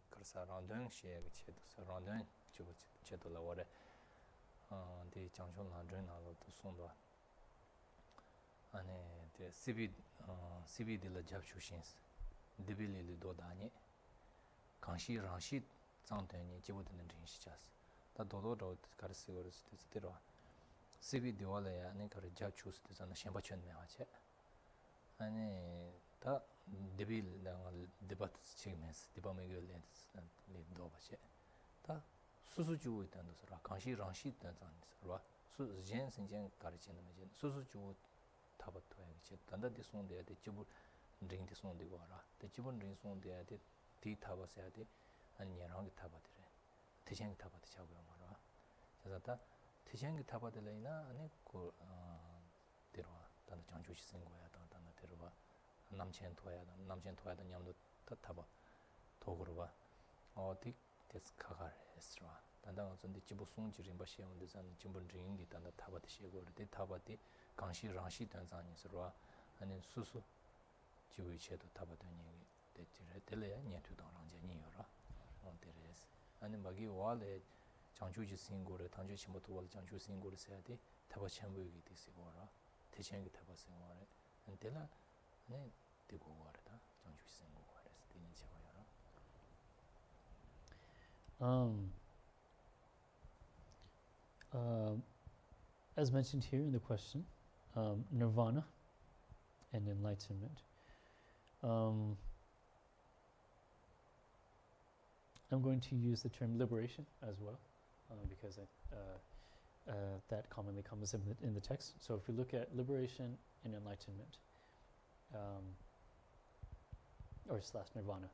그래서 란던 시에 그치도 란던 지부 제도라 원래 데 장촌 란전나로 또 송도 안에 데 CBD를 잡추신스 디빌리를 도다니 강시 랑시 장대니 지부드는 진시자스 다 도도도 가르스고를 스테로 CBD올래야 아니 그래 잡추스 되잖아 셴바천 매와체 아니 다 디빌랑 디바트 치면서 디바메글레 리도바체 다 수수주고 있다는 것으로 강시 랑시 된잖아 수젠 선전 가르치는 거지 수수주고 타바토야지 단다디 송돼야 돼 지부 링디 송되고 알아 대 지분 링 송돼야 돼 디 타바서야 돼 아니 얘랑 타바들래 대생 타바도 잡고요 말아 그래서 다 대생 타바들래나 아니 그 데려와 단도 장주시 쓴 거야 단도 데려와 남천 토야다 냠도 타바 도구로 봐 어디 데스카갈 했어 단단 어쩐데 지부 송지린 바시에 온데선 지분 링디 단도 타바디 시고 데 타바디 강시 랑시 단산이스로 아니 수수 jiwi che to taba to ni de tire tele nya tu dang rang je ni yo ra on teres ane bagi wale changchu ji singo re tangju chimo to wale changchu singo re se ade taba chambu gi ti se wa ra te chen gi taba se wa re an tela ne de go wa ra changchu singo wa re se ni che wa yo ra as mentioned here in the question, nirvana and enlightenment. I'm going to use the term liberation as well, because that commonly comes in the text. So if we look at liberation and enlightenment, or / nirvana,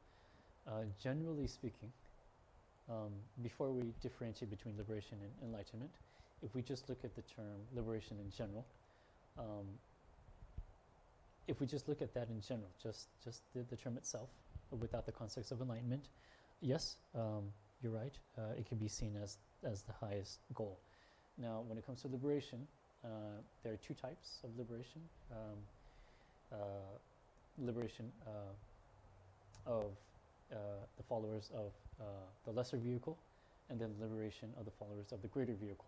generally speaking, before we differentiate between liberation and enlightenment, if we just look at the term liberation in general, if we just look at that in general, just the term itself, without the context of enlightenment, yes, you're right, it can be seen as the highest goal. Now, when it comes to liberation, there are two types of liberation. Liberation of the followers of the lesser vehicle, and then liberation of the followers of the greater vehicle.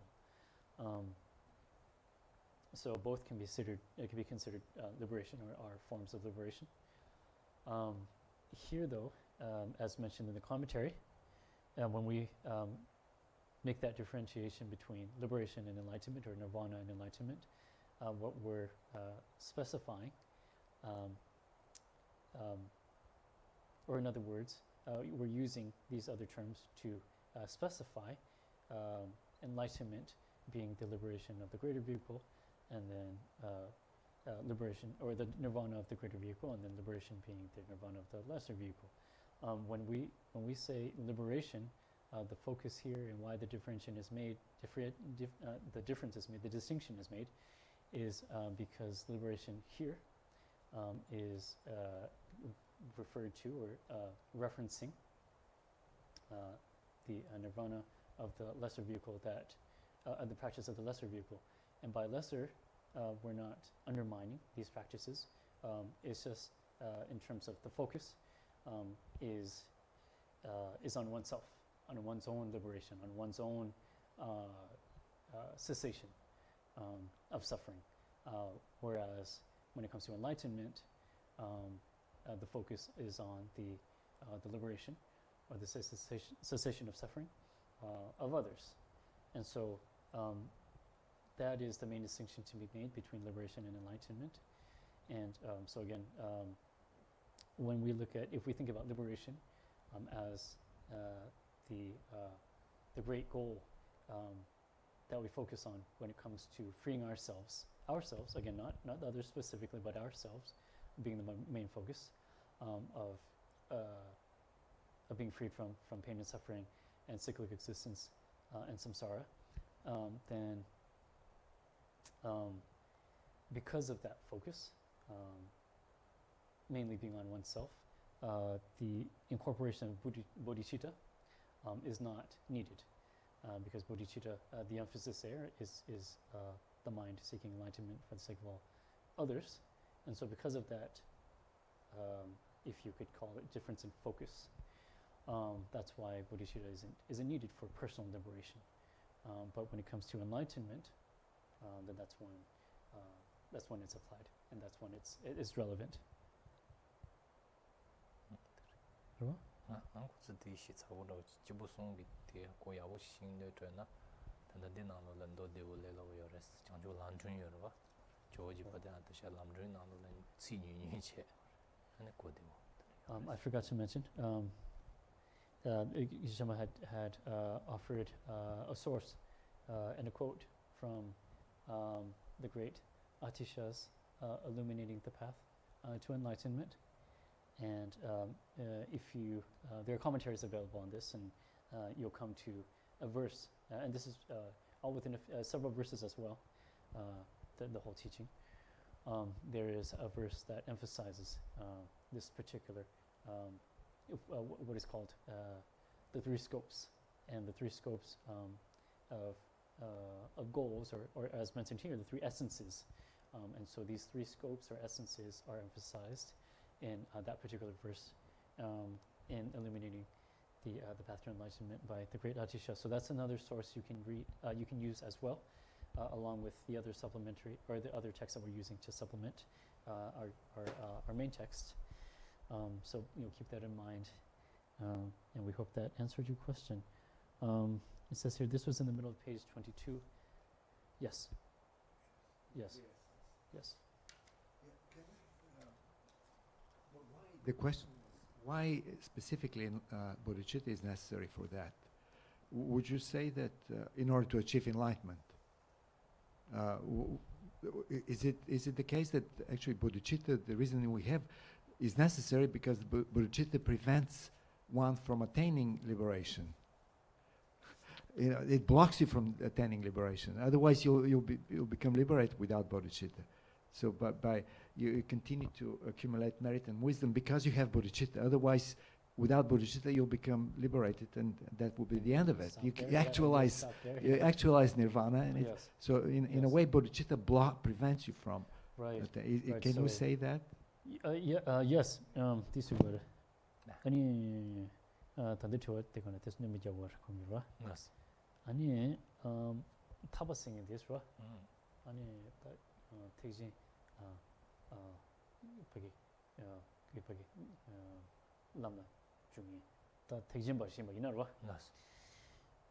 So both can be considered liberation or forms of liberation. Here, though, as mentioned in the commentary, when we make that differentiation between liberation and enlightenment, or nirvana and enlightenment, what we're specifying, or in other words, we're using these other terms to specify enlightenment being the liberation of the greater vehicle, and then liberation, or the nirvana of the greater vehicle, and then liberation being the nirvana of the lesser vehicle. When we say liberation, the focus here and why the differentiation is made, the difference is made, the distinction is made, is because liberation here is referred to, or referencing the nirvana of the lesser vehicle, that the practice of the lesser vehicle. And by lesser, we're not undermining these practices. It's just in terms of the focus is on oneself, on one's own liberation, on one's own cessation of suffering. Whereas when it comes to enlightenment, the focus is on the liberation, or the cessation of suffering of others. And so that is the main distinction to be made between liberation and enlightenment. And so again, when we look at, if we think about liberation as the great goal that we focus on when it comes to freeing ourselves, again, not others specifically, but ourselves being the main focus of being freed from pain and suffering and cyclic existence and samsara, then because of that focus, mainly being on oneself, the incorporation of bodhicitta is not needed, because bodhicitta, the emphasis there is the mind seeking enlightenment for the sake of all others. And so because of that, if you could call it difference in focus, that's why bodhicitta isn't needed for personal liberation. But when it comes to enlightenment, then that's when it's applied, and that's when it's relevant. I forgot to mention, Jampa had offered a source and a quote from the great Atisha's illuminating the path to enlightenment. And if you, there are commentaries available on this, and you'll come to a verse, and this is all within several verses as well, the whole teaching. There is a verse that emphasizes this particular, what is called the three scopes, and the three scopes of goals, or as mentioned here, the three essences. And so these three scopes or essences are emphasized in that particular verse in illuminating the path to enlightenment by the great Atisha. So that's another source you can read, you can use as well, along with the other supplementary or the other texts that we're using to supplement our main text. So keep that in mind, and we hope that answered your question. It says here, this was in the middle of page 22. Yes. Yes. Yes. The question is, why specifically bodhicitta is necessary for that? Would you say that in order to achieve enlightenment, is it the case that actually bodhicitta, the reason we have, is necessary because bodhicitta prevents one from attaining liberation? It blocks you from attaining liberation. Otherwise, you'll become liberated without bodhicitta. So, by you continue to accumulate merit and wisdom because you have bodhicitta. Otherwise, without bodhicitta, you'll become liberated, and that will be the end of it. You actualize nirvana, and so in a way, bodhicitta prevents you from. Right. Can you say that? Yes. This is good. Any tandicho te kana tes nemi jawar komirwa. Yes. Ani tabasing this ra. Ani teji pagi lama 중이 다 tegjin ba shima inarwa. Yes.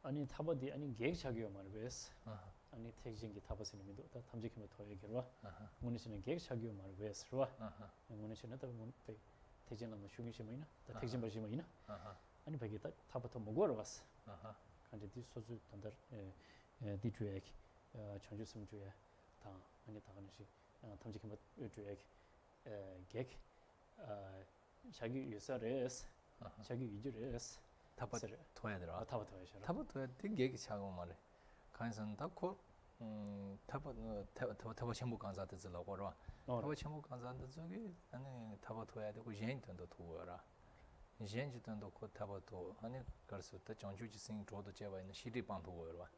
Ani tabadi ani geg chagyo marves. 아니 택진기 타버스는 미도 다 탐지키면 더 얘기를 와. 문이시는 계획 자기요 말 왜스로. 문이시는 또 택진은 뭐 슈기시면이나. 다 택진 버시면이나. 아니 베기 타버터 먹으러 왔어. 근데 디 소주 단다 디주액 전주심 주에 다 아니 다 하는시 탐지키면 주액 계획 자기 유서레스 자기 위주레스 타버터 토야 들어. 타버터 해셔. 타버터 되게 작은 말에. 간선 닫고 타버 전부 강사들 들어오거라. 타버 전부 강사들 저기 아니 타버 도야 되고 옌던도 도어라. 옌지던도 코 타버도 아니 그래서 또 정주지 생 조도 제바 있는 시리 방도어라.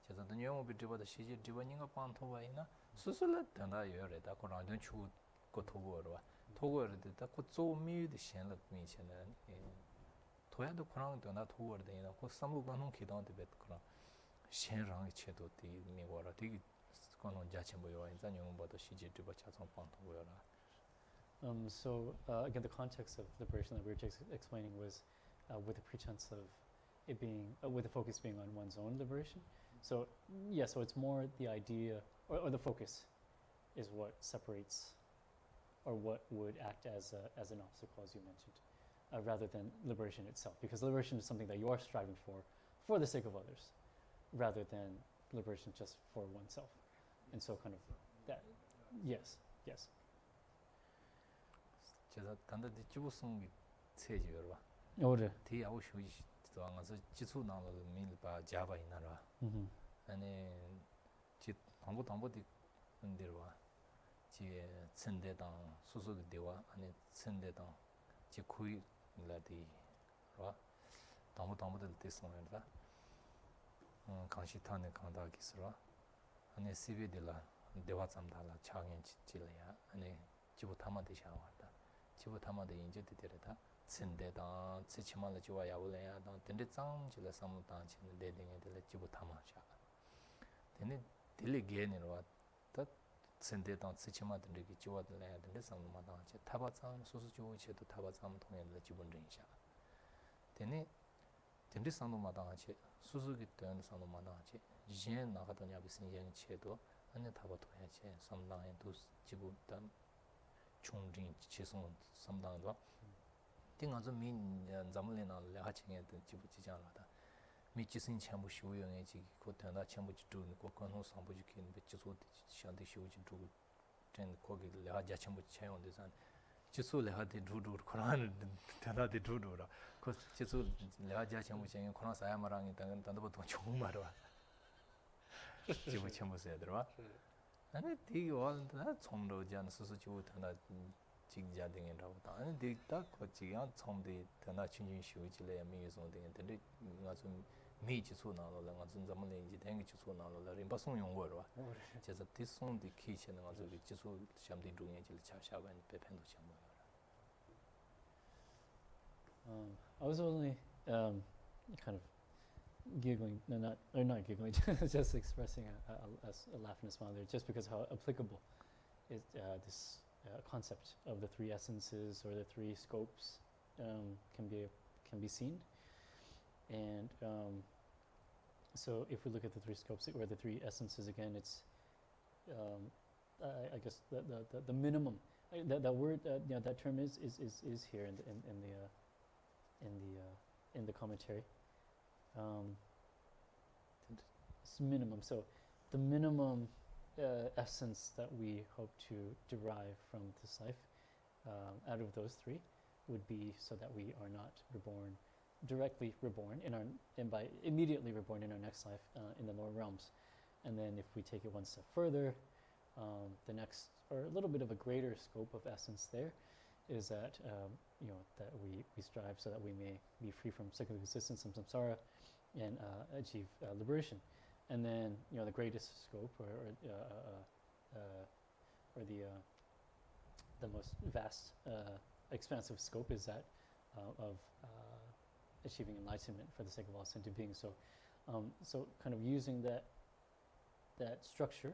그래서 또 영어 비디오도 시지 디버닝가 방도와 있나 수술을 된다 요래다 그런 주 도어라. 도어를 다 고조 미유의 신을 미치는 도야도 그런 데나 도어를 되나 그 삼부관은 기도한테 뱉 그런 신랑의 체도티 미고라 되게 그런 자체보여 인자 영어보다 시지도 차선 방도고요라. So again, the context of liberation that we were just explaining was with the pretense of it being with the focus being on one's own liberation. So so it's more the idea or the focus is what separates or what would act as an obstacle, as you mentioned, rather than liberation itself, because liberation is something that you are striving for the sake of others, rather than liberation just for oneself. And so kind of that, yes. 제가 단단히 주부성이 체지여라. 오래. 뒤에 아우 쇼지 또 안가서 지수 나로 밀바 자바 이나라. 아니 지 담보디 근데와 지 천대당 수수도 되와 아니 천대당 지 코이라디 와 담보들 됐습니다. 강시탄의 강다기스라 아니 시비들라 대화zam달라 차gen 지질이야 아니 지부 타마데샤 왔다 지부 타마데 인제들이다 천대당 지치만을 지와야 올래야 당 된대장 지라 삼당 지는 대등에들 지부 타마샤 되네 딜리게니로 왔다 천대당 지치만들이 지와들래야 된대 삼마당 지 타바장 소수지고 지도 타바장 통해들 지분rin샤 되네 된대 삼마당 지 수수기 때는 삼마당 지 jen 나가더냐 비슨 jen 체도 아니 타바도 해체 삼당에 두 지부단 총진 지송 삼당도 띵아서 민 잠을이나 레하칭에 지부지잖아다 미치신 참부 쇼용에 지 고탄다 참부 지두는 고건호 삼부지킨 비치소 샤데 쇼지 두 전 거기 레하자 참부 채용대산 지소 레하데 두두 코란 단다데 두두라 그 지소 레하자 참부 채용 코란 사야마랑이 당은 단도부터 좋은 말이야 지부 참부서야 들어와 아니 되게 와는데 총로지안 수수지부 단다 직자 등이라고 아니 되다 거지가 총대 단다 춘진 쇼지래 미유송 등인데 내가 좀 미지소 나로라 가진 잠을 이제 댕기 지소 나로라 림바송 용거로 그래서 디송디 키치는 가지고 지소 샴디 중에 질 차샤반 배편도 참고요 I was only kind of giggling, not giggling, just expressing a laugh and a smile there, just because how applicable is this concept of the three essences or the three scopes can be seen. And so if we look at the three scopes or the three essences again, it's I guess the minimum. That word, that term is here in the commentary. It's minimum. So the minimum essence that we hope to derive from this life, out of those three, would be so that we are not directly reborn immediately reborn in our next life in the lower realms. And then if we take it one step further, the next, or a little bit of a greater scope of essence there, is that that we strive so that we may be free from cyclical existence and samsara, and achieve liberation. And then the greatest scope, or the most vast, expansive scope, is that of achieving enlightenment for the sake of all sentient beings. So kind of using that structure,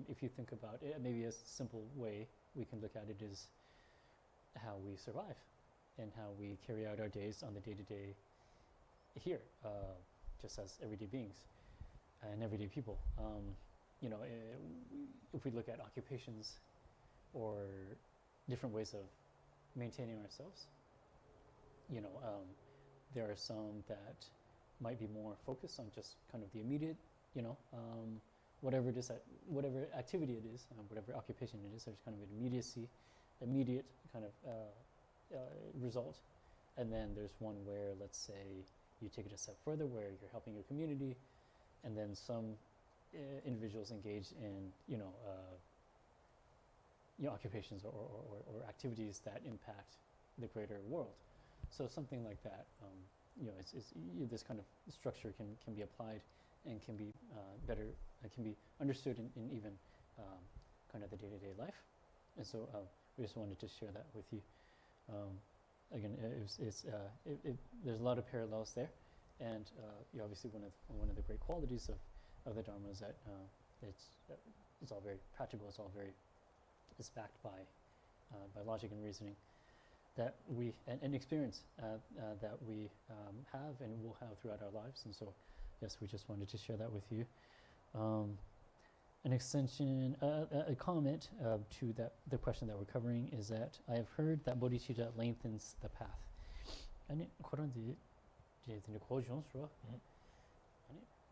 if you think about it, maybe a simple way we can look at it is how we survive and how we carry out our days on the day-to-day here, just as everyday beings and everyday people. If we look at occupations or different ways of maintaining ourselves, there are some that might be more focused on just kind of the immediate, whatever it is, whatever activity it is, whatever occupation it is, there's kind of an immediate kind of result. And then there's one where, let's say, you take it a step further, where you're helping your community, and then some individuals engage in, occupations or activities that impact the greater world. So something like that, this kind of structure can be applied and can be better, can be understood in even kind of the day-to-day life. And so we just wanted to share that with you. Again, there's a lot of parallels there, and obviously one of the great qualities of the Dharma is that it's all very practical. It's backed by logic and reasoning that we and experience that we have and will have throughout our lives. And so, yes, we just wanted to share that with you. An extension, a comment to the question that we're covering is that I have heard that bodhicitta lengthens the path. 아니 그런데 이제 고정스러. 아니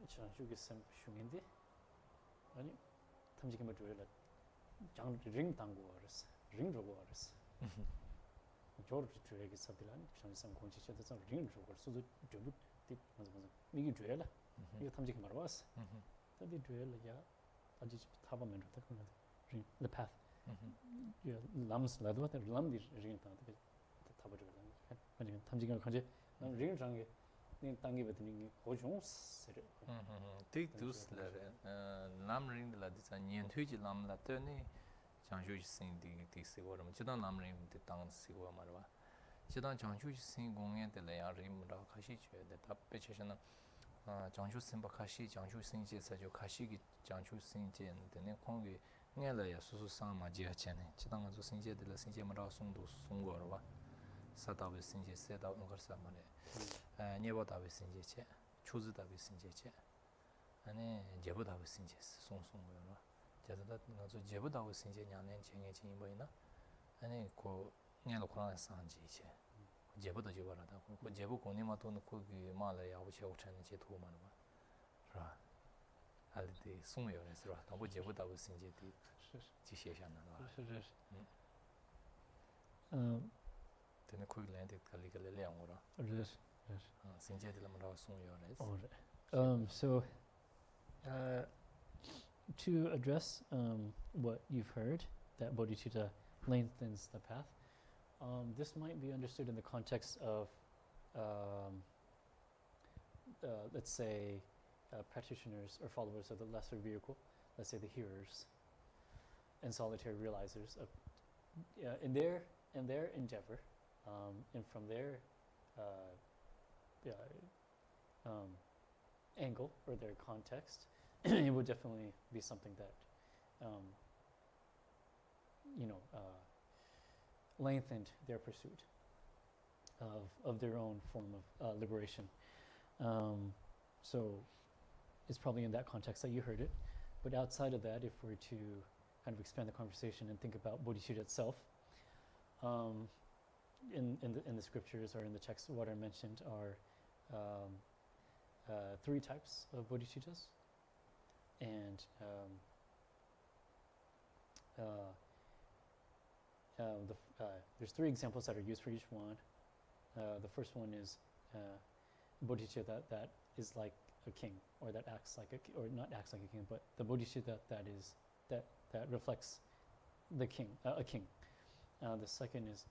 저쪽에 좀 흉인데. 아니 탐지게 뭐 줘라. 장 링 당고 알았어. 링 주고 알았어. 저를 줘야게 sabdilan 저는 공치셔도 좀 링 주고 수도 좀 맞아. 이게 줘야라. 이거 탐지게 말아봤어. 근데 줘야라. 아주 타보면 좋다. The path. lam's ladwa the lam di ring ta de tabajo la. 아니 탐지가 가지 ring 장에 네 땅이 버티는 고종 세레. Take those lam-rim la this 년 퇴지 lamla 때네 장주시 생디 디세고럼 지단 lam-rim 데 땅 세고 말아. 지단 장주시 생 공연데 야 림라 가시 줘야 돼. 답배치는 장주 심바 가시 장주 생제서 가시기 장주 생제인데 공기 녜라야 수수상 마지하잖아. 지단 가서 생제들 생제마라 송도 송거와 사다베 생제 세다 온거사 말에. 네보다베 생제체 초즈다베 생제체 아니 제보다베 생제스 송송거와. 자다다 가서 제보다베 생제 냐는 쟁에 진이 보이나? 아니 고 녜로 코로나 상지체. 제보도 제보라다. 그 제보 고니마도 거기 말아야 오체 오차는 제도 말아. 라. 알디 송요에서 라. 또 제보다고 신제디. 지시하잖아. 是。 근데 거기 랜드 갈리갈리 량으로. 是。 신제들만 송요에서. So to address what you've heard, that bodhicitta lengthens the path. This might be understood in the context of, let's say, practitioners or followers of the lesser vehicle, let's say the hearers and solitary realizers, in their endeavor, and from their angle or their context, it would definitely be something that lengthened their pursuit of their own form of liberation. So it's probably in that context that you heard it. But outside of that, if we're to kind of expand the conversation and think about bodhicitta itself, in the scriptures or in the texts, what I mentioned are 3 types of bodhicittas, and there's 3 examples that are used for each one. The first one is bodhicitta that is like a king, or that acts like or not acts like a king, but the bodhicitta that reflects the king, a king. The second is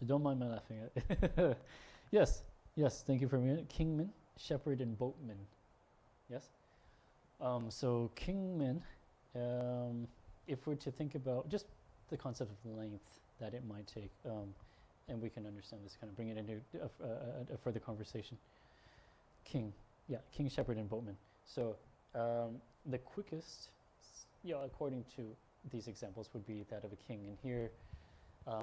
Don't mind my laughing at it. Yes, thank you for a minute. Kingman, shepherd, and boatman. Yes? So kingman, if we're to think about just the concept of length that it might take, and we can understand this, kind of bring it into a further conversation. King, shepherd, and boatman. So the quickest, according to these examples, would be that of a king. And here,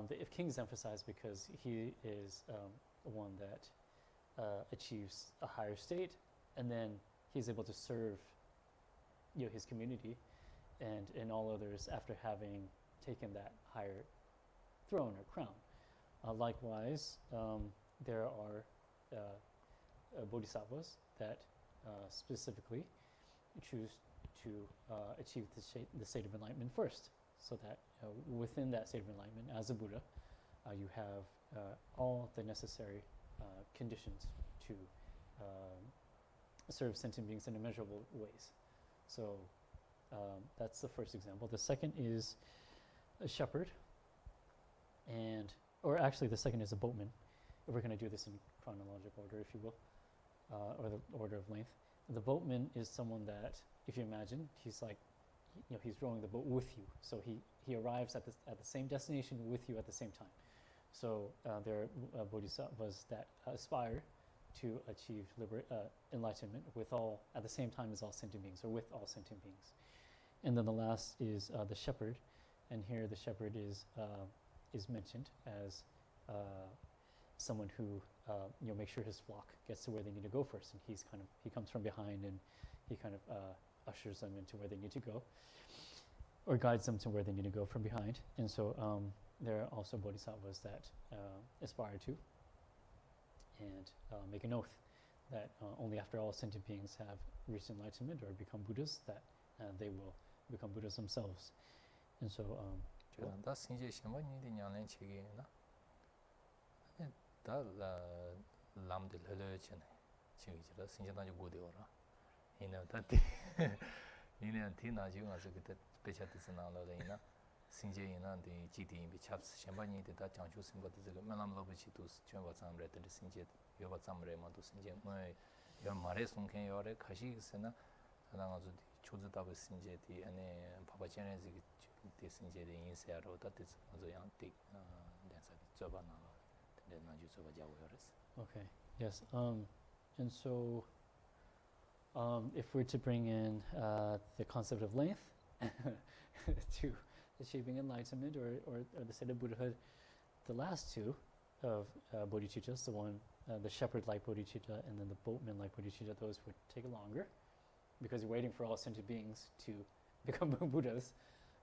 the king is emphasized because he is one that achieves a higher state, and then he's able to serve his community and all others after having taken that higher throne or crown. Likewise, there are bodhisattvas that specifically choose to achieve the state of enlightenment first, so that within that state of enlightenment, as a Buddha, you have all the necessary conditions to serve sentient beings in immeasurable ways. So that's the first example. The second is a shepherd, or actually the second is a boatman, if we're going to do this in chronological order, if you will, or the order of length. The boatman is someone that, if you imagine, he's like, he's rowing the boat with you. So he arrives at the same destination with you at the same time. So there are bodhisattvas that aspire to achieve enlightenment at the same time as all sentient beings, or with all sentient beings. And then the last is the shepherd, and here the shepherd is mentioned as someone who makes sure his flock gets to where they need to go first, and he comes from behind, and he kind of ushers them into where they need to go, or guides them to where they need to go from behind. And so there are also bodhisattvas that aspire to and make an oath that only after all sentient beings have reached enlightenment or become Buddhas, that they will become Buddhas themselves. And so okay, yes. And so if we're to bring in the concept of length to achieving enlightenment or the state of Buddhahood, the last two of bodhicittas, the shepherd-like bodhicitta and then the boatman-like bodhicitta, those would take longer, because you're waiting for all sentient beings to become Buddhas,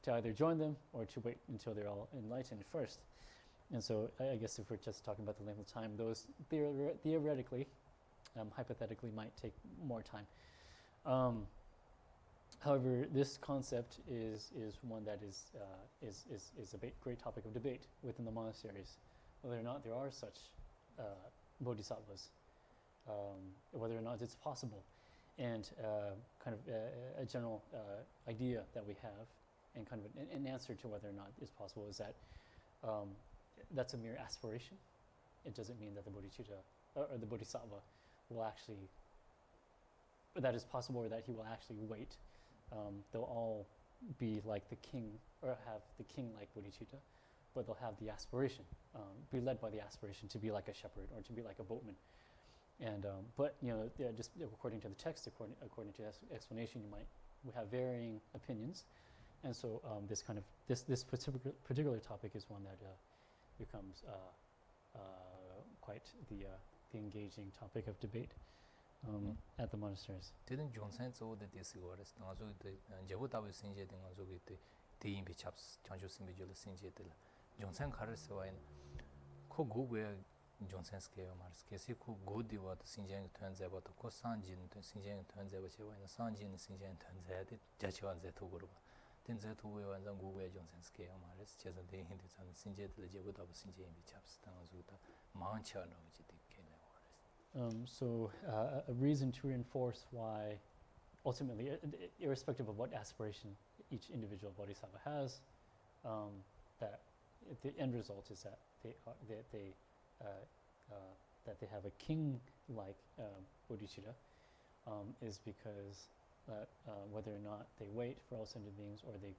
to either join them or to wait until they're all enlightened first. And so I guess if we're just talking about the length of time, those theoretically, hypothetically, might take more time. However, this concept is one that is a great topic of debate within the monasteries, whether or not there are such bodhisattvas, whether or not it's possible, and kind of a general idea that we have, and kind of an answer to whether or not it's possible is that that's a mere aspiration. It doesn't mean that the bodhicitta or the bodhisattva will actually, that is possible, or that he will actually wait. They'll all be like the king, or have the king-like bodhicitta, but they'll have the aspiration, be led by the aspiration to be like a shepherd or to be like a boatman. And but just according to the text, according to explanation, we have varying opinions, and so this particular topic is one that becomes quite the engaging topic of debate at the monasteries. Didn't Johnson so that this was also the Jabuta Sinjet and also with the imbi chaps, Chanjo Simbijola Sinjet. Johnson Carres wine Kogu where Johnson scale Mars Casey could go the what Sinjan turns about the Kosanjin to Sinjan turns out when the Sanjin Sinjan turns out it Jachuan Zetuguru. Then Zetu and then go where Johnson scale Mars, Chesant the Hindus and Sinjet, the Jabuta Sinjan chaps, Tanzuta, Mancha no so a reason to reinforce why, ultimately, irrespective of what aspiration each individual bodhisattva has, that the end result is that they have a king-like bodhicitta, is because that whether or not they wait for all sentient beings or they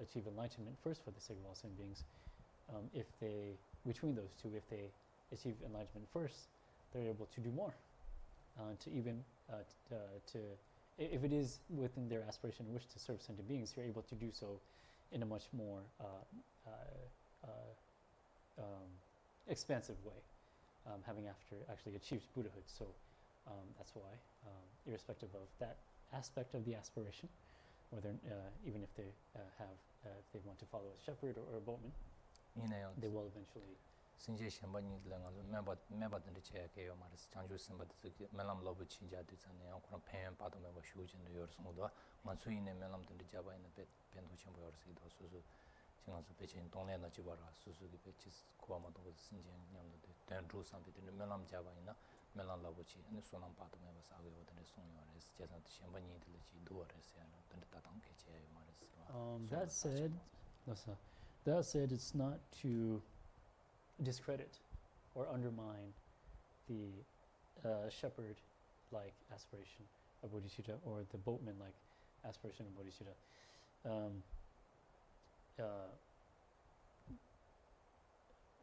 achieve enlightenment first for the sake of all sentient beings, if they between those two, if they achieve enlightenment first, they're able to do more, to even if it is within their aspiration and wish to serve sentient beings, you're able to do so in a much more expansive way, having actually achieved Buddhahood. So that's why, irrespective of that aspect of the aspiration, whether even if they if they want to follow a shepherd or a boatman, they will eventually. Sinje Shambani member the chair, Maris Chanju Simba, Melam Lobu Chinjadis and the Uncle Pen part of my shoes in the Yorsuda, Mansui in the Melam to the Java in the Pentucham or Sido Suzu, Chingas pitch in Tonlena Chibara, Suzuki pitches, Kuamato with Sinjan, then drew something in the Melam Java in Melam Labuchi, and the Sonam part of my Saga with the Sonia is just at Shambani to the Chidores and the Tatanke Maris. That said, it's not to discredit or undermine the shepherd-like aspiration of bodhicitta or the boatman-like aspiration of bodhicitta.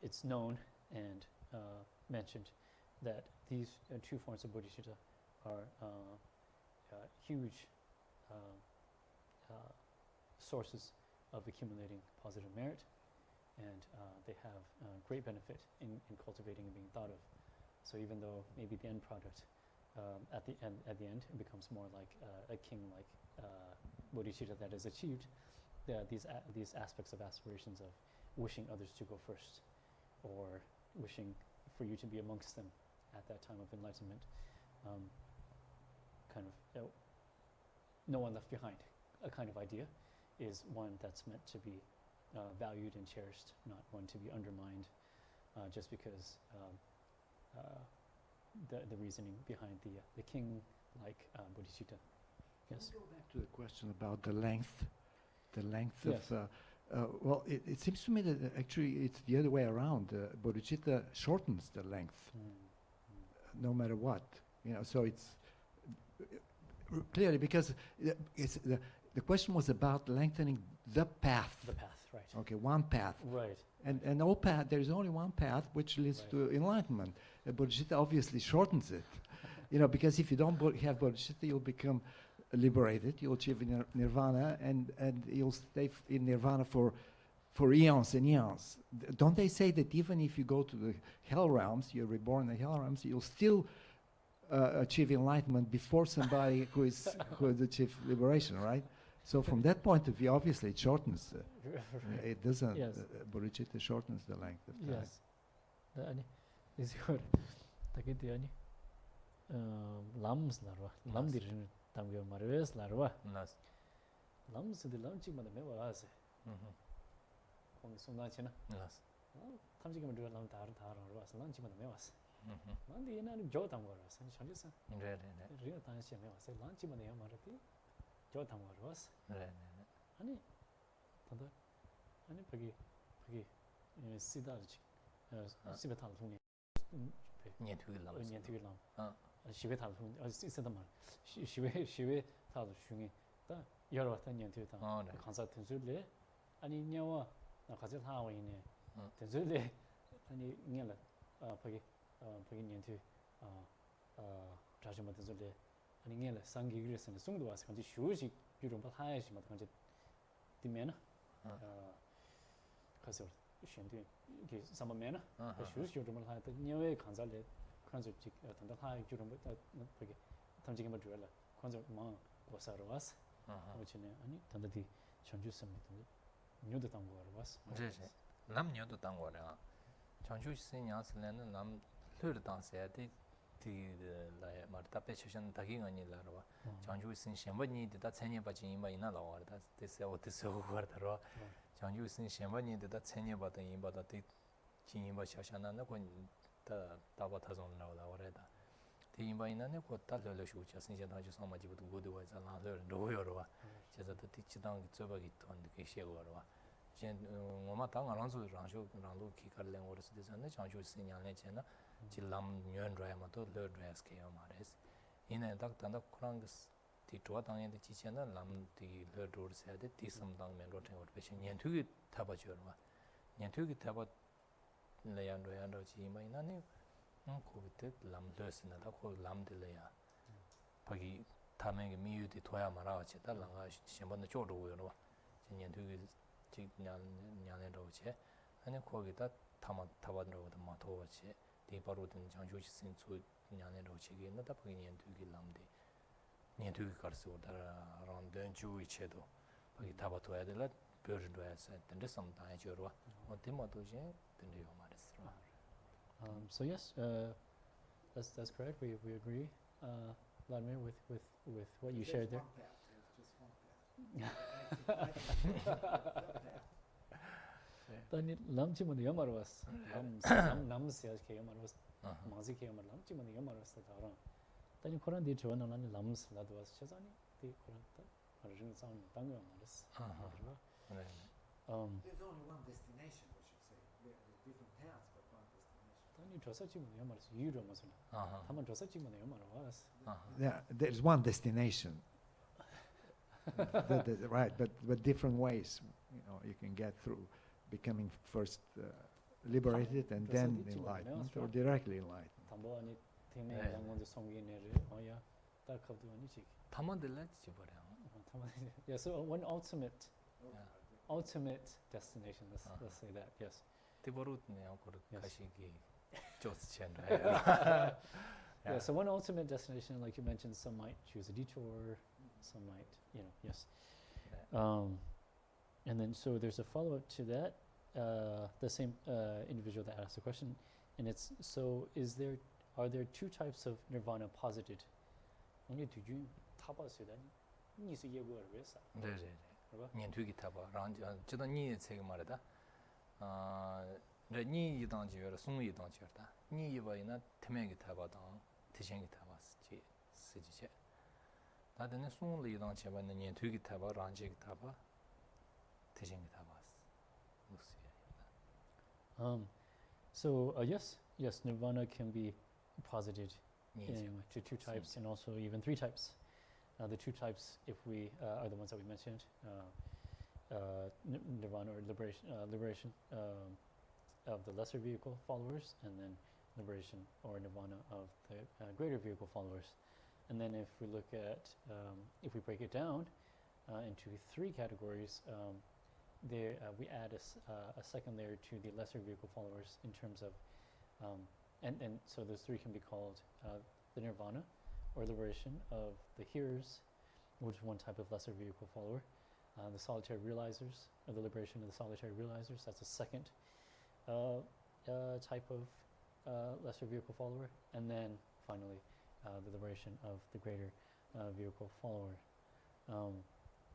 It's known and mentioned that these two forms of bodhicitta are huge sources of accumulating positive merit, and they have great benefit in cultivating and being thought of. So even though maybe the end product at the end it becomes more like a king-like bodhicitta that is achieved, these aspects of aspirations of wishing others to go first, or wishing for you to be amongst them at that time of enlightenment, no one left behind, a kind of idea, is one that's meant to be valued and cherished, not one to be undermined just because the reasoning behind the king-like bodhicitta. Yes? Can we go back to the question about the length yes. of... well, it seems to me that actually it's the other way around. Bodhicitta shortens the length, no matter what. So it's clearly because it's the question was about lengthening the path. The path, right. Okay, one path. Right. And all path, there is only one path which leads to enlightenment. Bodhicitta obviously shortens it. Because if you don't have bodhicitta, you'll become liberated, you'll achieve nirvana, and you'll stay in nirvana for eons and eons. Don't they say that even if you go to the hell realms, you're reborn in the hell realms, you'll still achieve enlightenment before somebody who has achieved liberation, right? So from that point of view, obviously it shortens. It doesn't. Yes. Bodhicitta shortens the length of time. Yes. Is good. Takiti ani. Lams larwa. Lam dirin tamyo marves larwa. Nas. Lams de lam chi mada mewa ase. Kong sunda chena. Nas. 탐지기만 들어 나면 다른 와서 난 집에 내 왔어. 난데 얘는 저당 거라. 선지사. 네. 리가 다시 내 왔어. 난 집에 내 말았지. 저당 거라 왔어. 네. 아니 근데 아니 거기 시다지. 시베 탈 통이. 년투기람. 년투기람. 시베 탈 통. 시세다 말. 시베 탈 중에 다 여러 왔다 년투다. 간사 텐술래. 아니 냐와 나 가서 하고 있네. 텐술래. 아니 냐라 거기 년투 자주만 텐술래. 아니 냐라 상기그레스는 송도 와서 간지 휴식 이런 거 하야지 뭐 간지 디면은 가서选对 이게 삼번면은 휴식 이런 거 하다 냐에 간살래 컨셉직 단다 하야 이런 거 거기 탐지기 뭐 줘라. 컨셉 뭐 워서로 왔어. 어찌네 아니 단다디 전주섬니다. 녀도 당고 왔어. 네. 남 녀도 당고라. 전주 신야스는 남 르르 당세야 디 마르타 페션 다긴 아니라로. 전주 신 셴버니다 체녀 바지 이마이나 나와다. 데세 오트서 거더라. 전주 신 셴버니다 체녀 바다 이바다 디 진이바 샤샤나나 곤다 다바타존 나와다. 디 이마이나네 고타 르르슈 차신제 다주 소마지부도 고도와자 나르 로요로와. 제가 티치당 저바기 돈게 셰고로와. 제 뭐마 당아랑서 랑쇼 랑로 키칼랭 오르스 데잖아 장쇼 신양네 제나 질람 뉘언드라야마도 러드레스케요 마레스 이네 딱단다 쿠랑스 티토와 당에 지체나 람디 러드르세데 티섬당 멘로테 오르페신 년투기 타바죠마 년투기 타바 레얀도얀도 지마이나네 코비테 람더스나다 코 람딜레야 바기 타메게 미유디 토야 마라와치다 랑가 셴번도 쪼르고요노 년투기 냐네로 제 아니 거기다 타반으로도 마토와치 디바로든 장조시 신수 냐네로 제게 나다 보기 년투기 람데 년투기 가르스오다 런던 주이체도 거기 타바토야 될라 버르도야서 근데 sometimes 저와 어디마도제 근데요 말했어. So yes, that's correct. We agree, Vladimir, with what you shared there. Tani lamchimani yamaros namsias ke yamaros mazi ke yamar lamchimani yamaros taran tani koran di chona nani lams ladwas chazani di koran ta arjun sam tangyo maris there's only one destination, we should say. There's different paths, but one destination. tani chosa chimani yamaros yuro masuna taman chosa chimani yamaros There's one destination. Right, but different ways, you can get through becoming first liberated and then enlightened, or directly enlightened. tambo ani theme yangonde songi nere oya ta khabdu ani chik 타만들라 지버려. yeah, so one ultimate destination, let's say that. Yes. 디버루트네요. 그 가시기 좋습니다. Yeah, so one ultimate destination, like you mentioned, some might choose a detour, some might, yes. And then, so there's a follow-up to that. The same individual that asked the question, and it's so: are there two types of nirvana posited? Only do you tapa sudan? Ni su yego resa. 네. 년투기 타봐. 저도 니 책에 말이다. 니 이단지여 송 이단지여다. 니 이바이나 태명이 타봐다. 대생이 타봤지. 쓰지체. 다들 송 이단지여는 년투기 타봐, 란지기 타봐. 대생이 타봤어. So yes, nirvana can be posited into two types and also even three types. The two types, if we are the ones that we mentioned, nirvana or liberation of the lesser vehicle followers, and then liberation or nirvana of the greater vehicle followers. And then if we look at, if we break it down into three categories, there we add a second layer to the lesser vehicle followers in terms of, and so those three can be called the nirvana or liberation of the hearers, which is one type of lesser vehicle follower. The solitary realizers, or the liberation of the solitary realizers, that's a second type of lesser vehicle follower. And then finally, the liberation of the greater vehicle follower.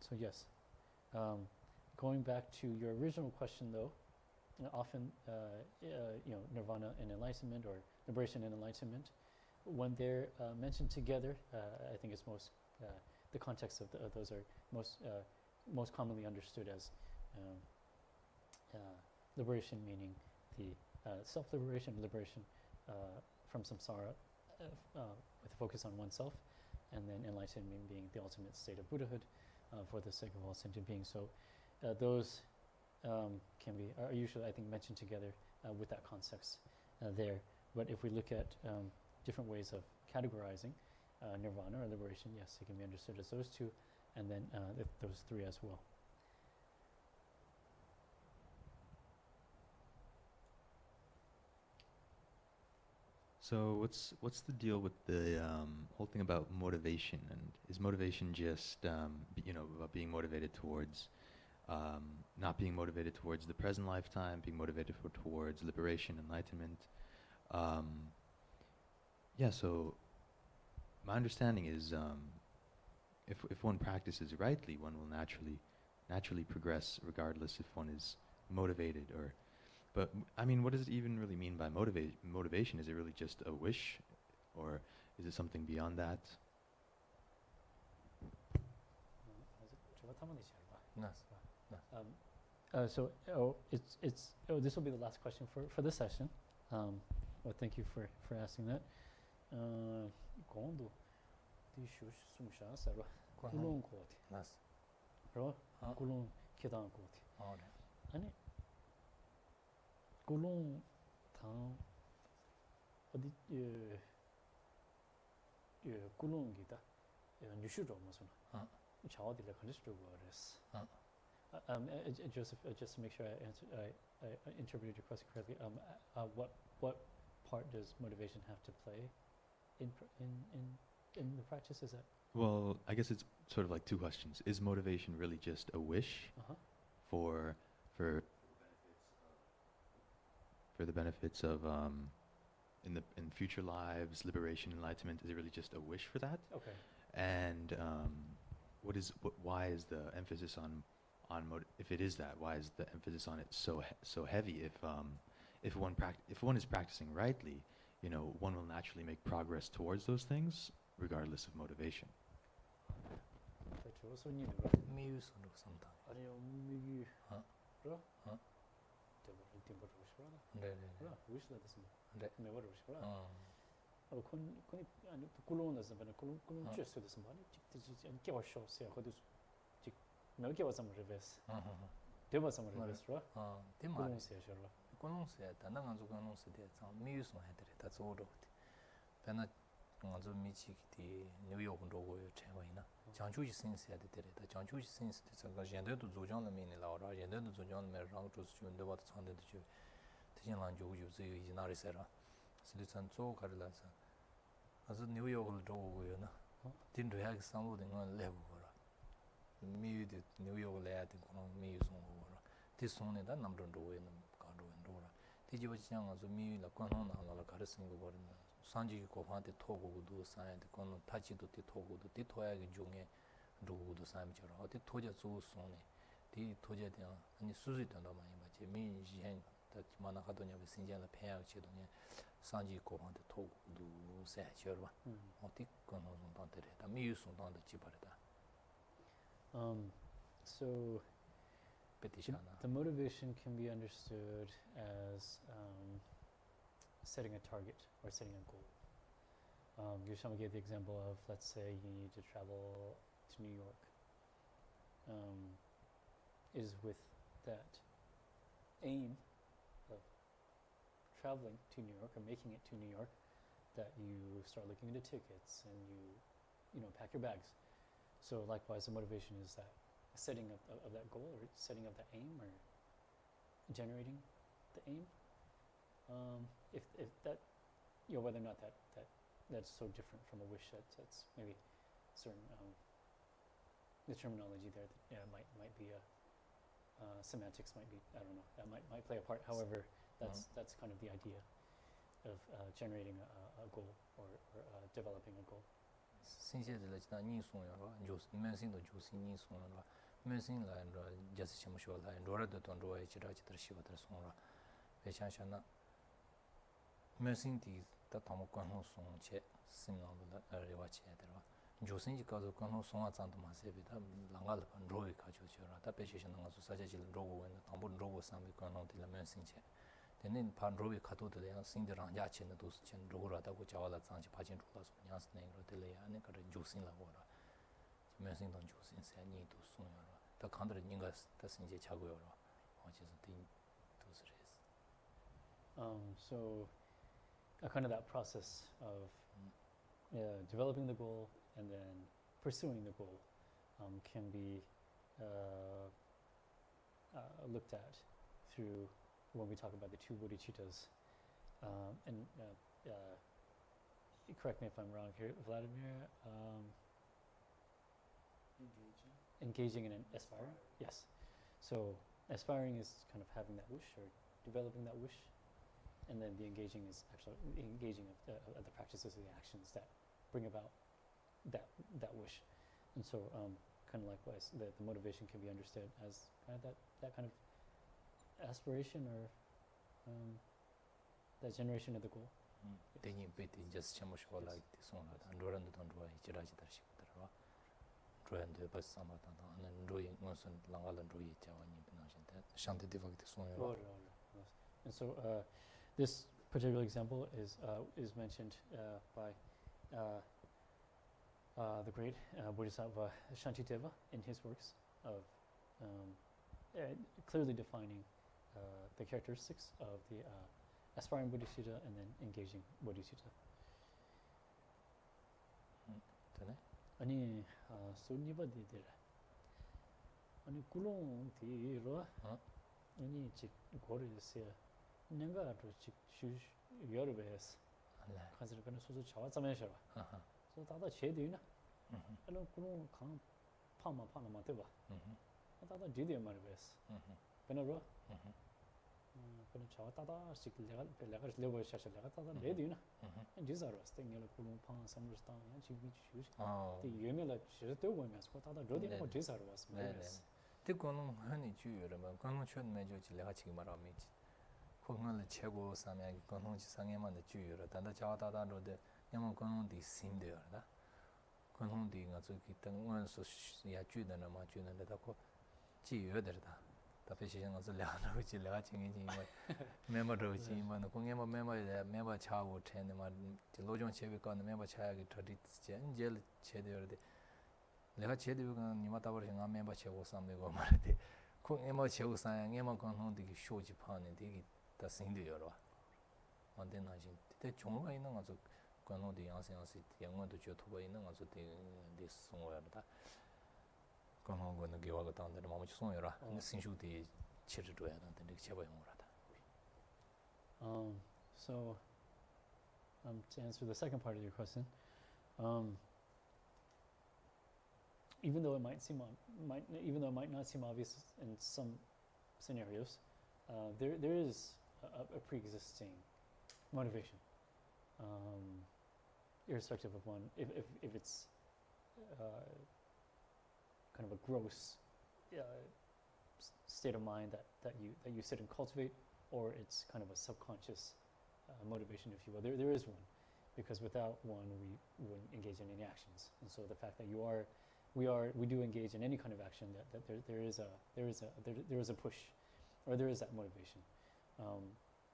So yes, going back to your original question though, often, nirvana and enlightenment, or liberation and enlightenment, when they're mentioned together, I think it's most the context of those are most commonly understood as liberation, meaning the self-liberation, liberation from samsara, with a focus on oneself, and then enlightenment being the ultimate state of Buddhahood for the sake of all sentient beings. So those are usually, I think, mentioned together with that context there. But if we look at different ways of categorizing nirvana or liberation, yes, it can be understood as those two, and then those three as well. So what's the deal with the whole thing about motivation? And is motivation just about being motivated towards not being motivated towards the present lifetime, being motivated towards liberation, enlightenment? So my understanding is if one practices rightly, one will naturally progress regardless if one is motivated or. But I mean, what does it even really mean by motivation? Is it really just a wish, or is it something beyond that? This will be the last question for this session. Well, thank you for asking that. Gulung tang odi gulung gita nyushu do masuna chao de la khalis do was Joseph, just to make sure I interpreted your question correctly, what part does motivation have to play in the practice? Is that? Well, I guess it's sort of like two questions. Is motivation really just a wish for the benefits of in future lives, liberation, enlightenment? Is it really just a wish for that? Okay. And why is the emphasis on if it is that, why is the emphasis on it so heavy? If one is practicing rightly, one will naturally make progress towards those things regardless of motivation. 산지 고한테 토고도 사이드 거는 타치도 토고도 디토야게 중에 루도 사이처럼 어디 토자 주소네 디 토자에 대한 아니 수지도 많이 맞지 민지행 다만 하더냐 신경을 배양치도냐 산지 고한테 토고도 사이처럼 어디 거는 동안들에 다 미유송당도 지버다. So the motivation can be understood as setting a target or setting a goal. Yoshama gave the example of, let's say you need to travel to New York. Is with that aim of traveling to New York or making it to New York that you start looking into tickets and you pack your bags. So likewise, the motivation is that setting up of that goal, or setting up that aim, or generating the aim. If that, whether or not that's so different from a wish, that's maybe certain the terminology there might be semantics might be, I don't know, that might play a part. However, that's kind of the idea of generating a goal or developing a goal. missing line just chimsho line dora the tondo chira chitra shiva the songra pechashana missing the tamokan song che single rewa che there josin ka zo kan song a ma se bi ta langal pan roi ka chu chura ta pechashana nga so saja jil rogo wen tambur rogo sambi kan no the missing che then pan roi ka to the sing the ranja chen the dos chen rogo ra ta ko chawala chang chi phajin thula so nyas ne ro the le ya ne ka josin la go ra missing don josin se ni to song yo 더 간들 인가 뜻은 이제 자고요. 어째서 those it is. So kind of that process of developing the goal and then pursuing the goal can be looked at through when we talk about the two bodhicittas. And correct me if I'm wrong here, Vladimir. Engaging and aspiring? Yes. So aspiring is kind of having that wish or developing that wish, and then the engaging is actually engaging of the practices of the actions that bring about that wish. And so kind of likewise, the motivation can be understood as kind of that kind of aspiration or that generation of the goal. Then just like this one, and and so this particular example is mentioned by the great Bodhisattva Shantideva in his works of clearly defining the characteristics of the aspiring bodhicitta and then engaging bodhicitta. 아니 소니바 디데라 아니 굴롱 디로 아니 지 고르세 내가 또지 슈 여르베스 가서 그는 소소 자와 자면서 저 다다 제대로나 알로 굴롱 강 파마 되봐 다다 디데 말베스 베너로 그는 자와 다다 식 내가 레버 샤샤 내가 다다 레디나 디자로 스팅을 굴롱 파 삼르스타 야 지비 슈 그 유명한 제대로 보면서 다다 로디는 뭐 디자로 왔어 그거는 하니 주요라면 그거는 전 매주 내가 지금 말하면 그거는 최고 사면 그거는 지상에만 주요라 단다 자다다로데 야만 그거는 디 심되어라 그거는 디가 저기 땅원서 야 주는 뭐 주는 데다 고 지요되다 답변시는 것을 내가 그지 내가 챙기지 메모로 지만 공예모 메모 차고 텐데만 로종 체비 거는 메모 차야기 더디 제일 제대로데 내가 제대로가 니마다 버리는 메모 채고 삼매고 말이데 공예모 채고 상예모 건혼되기 쇼지 파는 되게 다 생겨요. 언제나지 때 종류가 있는 거죠. 건혼도 양생양시 영어도 저토바 있는 거죠. 데 송어야다. 건혼고는 개와가 당데 마음이 송어라. 신슈디 치르줘야 되는데 제가 용어라다. So to answer the second part of your question, even though it might not seem obvious in some scenarios, there is a pre-existing motivation, irrespective of one. If it's kind of a gross state of mind that you sit and cultivate, or it's kind of a subconscious motivation, if you will. There is one, because without one we wouldn't engage in any actions. And so the fact that we do engage in any kind of action, that there is a push, or there is that motivation.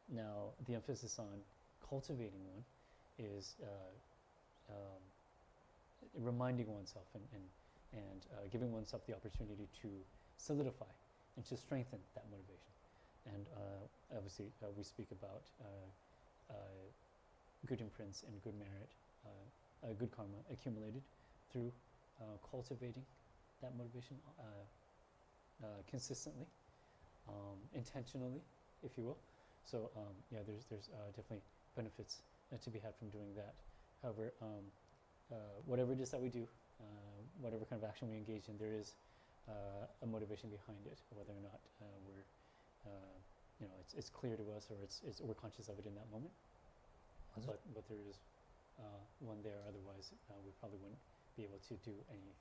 Now the emphasis on cultivating one is reminding oneself and giving oneself the opportunity to solidify and to strengthen that motivation. And obviously we speak about good imprints and good merit, good karma accumulated through cultivating that motivation consistently, intentionally, if you will. So there's definitely benefits to be had from doing that. However, whatever it is that we do, whatever kind of action we engage in, there is a motivation behind it, whether or not we're it's clear to us, or we're conscious of it in that moment. But there is one there. Otherwise, we probably wouldn't be able to do any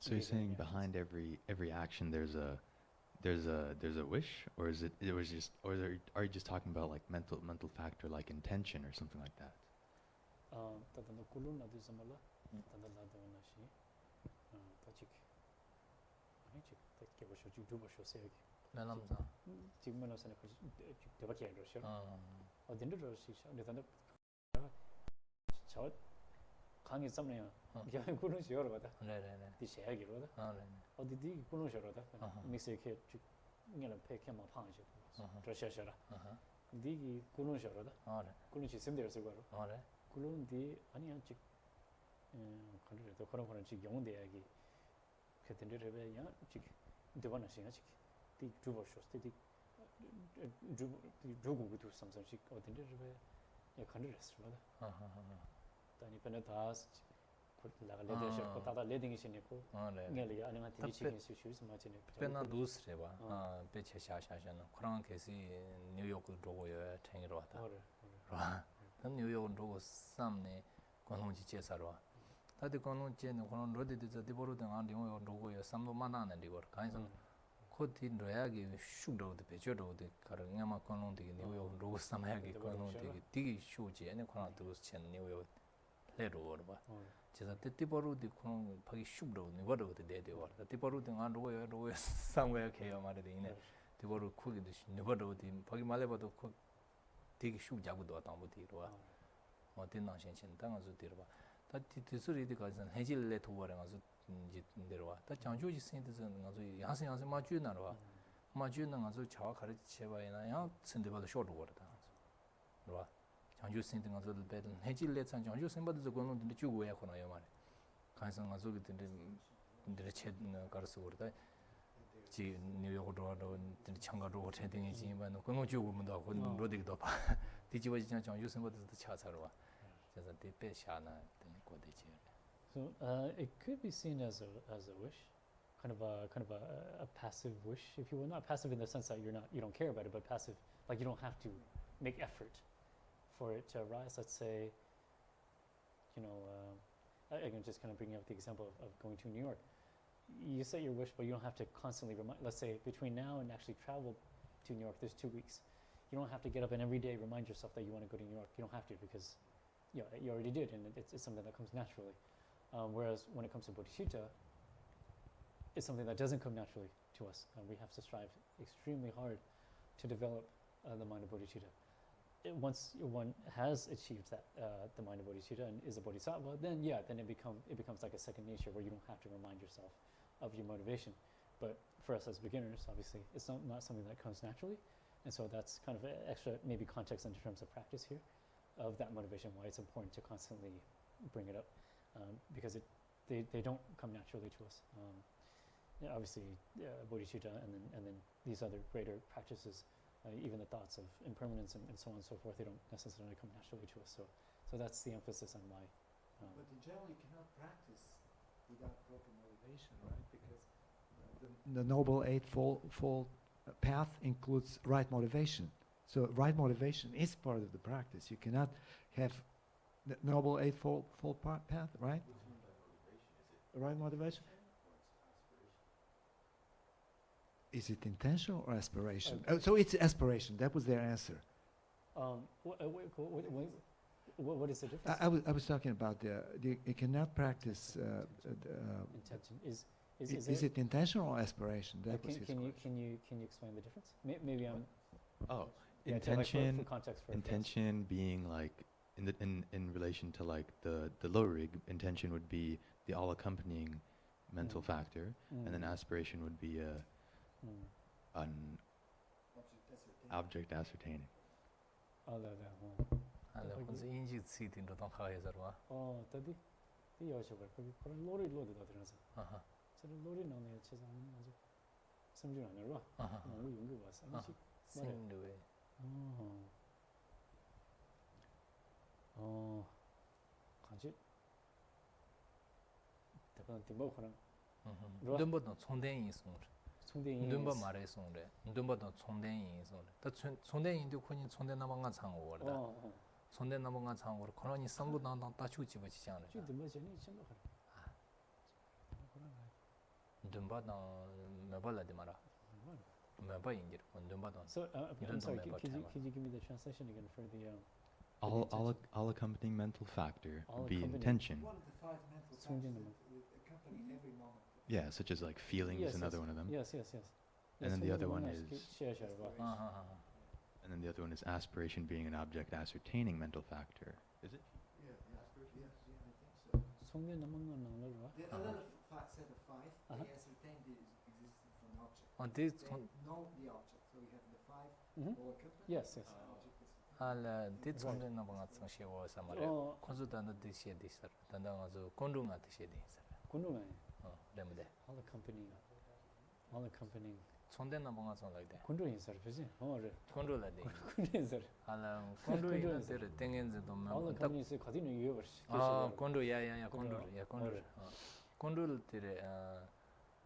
So you're saying behind every action there's a wish, or is it was just, or are you just talking about like mental factor like intention or something like that? Tadana kulun adu samala tadana dana shi tachik anchik takke basho ju basho se 나남자 지금은 어서 그 대박이야 그러셔 어딘데 그러시 근데 저 강이 섬네요 야 kulun 시어로 받아 네네네 디 셔야기로 받아 네 어디디 kulun 시어로 받아 믹스 이렇게 이게는 패케마 파지 그러셔셔라 디기 kulun 시어로 받아 네 kulun 시 셈되어 쓰고 네 kulun디 아니 아직 그래도 그런 지 영대하기 그때들에 야 지 되거나 시가지 디 주버쇼스 디 주고부터 삼성식 어딘데에 야 컨트레스로다 아니 페네다스 라갈레데셔 다다 레딩이 신이고 네 아니면 디치긴 수슈스 마치네 페나 두스레바 베체샤샤샤나 그런 케시 뉴욕을 도고요 탱이로 왔다 와 뉴욕은 도고 삼네 권홍지 제사로 다들 권홍지는 권홍 로디드 디보로든 안 뉴욕 도고요 삼도 만나는 디고 가이선 코디 로야기 슈도드 베저도드 가르냐마 권홍디기 뉴욕 도고 삼야기 권홍디기 디기 슈지 아니 권홍 두스 첸 뉴욕 레로어 봐 제가 디보로디 권홍 파기 슈도 뉴버도드 데데워 디보로든 안 도고요 삼고야 개요 말이 이네 디보로 쿠기도 뉴버도디 파기 말레바도 코 되게 슈 잡고도 왔다 못이로와 어떤 나신신 당아서 들어봐 다 디스리디 가진 해질레 도와랑 아주 이제 내려와 다 장주지 센터는 아주 야생 마주나로와 마주는 아주 자와 가르쳐 봐야나 야 센터도 쇼도 거다 그러와 장주 센터 가서 배는 해질레 산 장주 센터도 거는 근데 주고야 거나요 말에 가서 가서 근데 체 가르쳐 거다 지 뉴욕으로 참가로 채팅이 지만 그거 주고문도 하고 로디도 봐 디지버지 장주 센터도 차차로 와 그래서 대배샤나 거대지 So it could be seen as a wish, kind of a passive wish, if you will. Not passive in the sense that you don't care about it, but passive, like you don't have to make effort for it to arise. Let's say, I can just kind of bring up the example of going to New York. You set your wish, but you don't have to constantly remind. Let's say between now and actually travel to New York, there's 2 weeks. You don't have to get up and every day remind yourself that you want to go to New York. You don't have to because you already did, and it's something that comes naturally. Whereas when it comes to bodhicitta, it's something that doesn't come naturally to us. We have to strive extremely hard to develop the mind of bodhicitta. Once one has achieved that, the mind of bodhicitta and is a bodhisattva, then it becomes like a second nature where you don't have to remind yourself of your motivation. But for us as beginners, obviously, it's not something that comes naturally, and so that's kind of extra maybe context in terms of practice here, of that motivation, why it's important to constantly bring it up. Because they don't come naturally to us. Obviously, bodhicitta and then these other greater practices, even the thoughts of impermanence and so on and so forth, they don't necessarily come naturally to us. So that's the emphasis on why. But in general, you cannot practice without proper motivation, right? Because the Noble Eightfold Path includes right motivation. So right motivation is part of the practice. You cannot have the Noble Eightfold Path, right? Which one by motivation? Is it right motivation? Or Is it's aspiration? it intentional or aspiration? So it's aspiration. That was their answer. What is the difference? I was talking about you cannot practice. Intention Is it intentional or aspiration? That was his can question. you explain the difference? Maybe I'm. Oh, Yeah, intention. for context for Intention being like in relation to like the lower rig, intention would be the all accompanying mental factor, and then aspiration would be an object ascertaining. 그래서 인지 시팅도 더 하여서 와. 더디 여셔버 그런 로리로도 들어서. 저는 로리 나오네 세상에 아주 ਸਮਝਣਾ ਨੇ ਵਾ ਉਹ young bus ਅਨਿਸ਼ੀ 생도에 간지 대본 팀보 그런 눈보다 총대인이 있어. 총대인 눈보 말에 있어래. 눈보다 총대인이 있어. 다 총대인도 코니 총대 남한가 창고 거다. 총대 남한가 창고 그러니 상도 나다 다 주지 버지지 않아. 주 눈보 전에 좀 그런 dumba na mabala de mara maba ingir dumba don So I'm sorry, could you give me the translation again for the all accompanying mental factor All would be accompanying. intention. One of the five mental Tsungjen factors nama. that accompany every moment. Yeah, such as like feelings, Yes, another yes. one of them. Yes. And then the other one is is- share. And then the other one is aspiration being an object ascertaining mental factor. Is it? Yeah, yes, I think so. 송대 남은 건 나오는 거. There are another set of five. Uh-huh. They ascertain the existence of an object. this They know the object. So we have the five Mhm. all accompanying. Yes. An object is ala dit sonde na banga tsangshi wo samare 어, konzu dan de she de sar dan da ngazo kondunga de she de sar 군동아. lemde All accompanying. sonde na banga tsang like de 군동이 있어, 그지? 어, kondu la de 군동이 있어. ala kondu ina de tengen ze dom All tak accompanying is 거기는 이유 없이. kondu ya kondu kondu. kondu de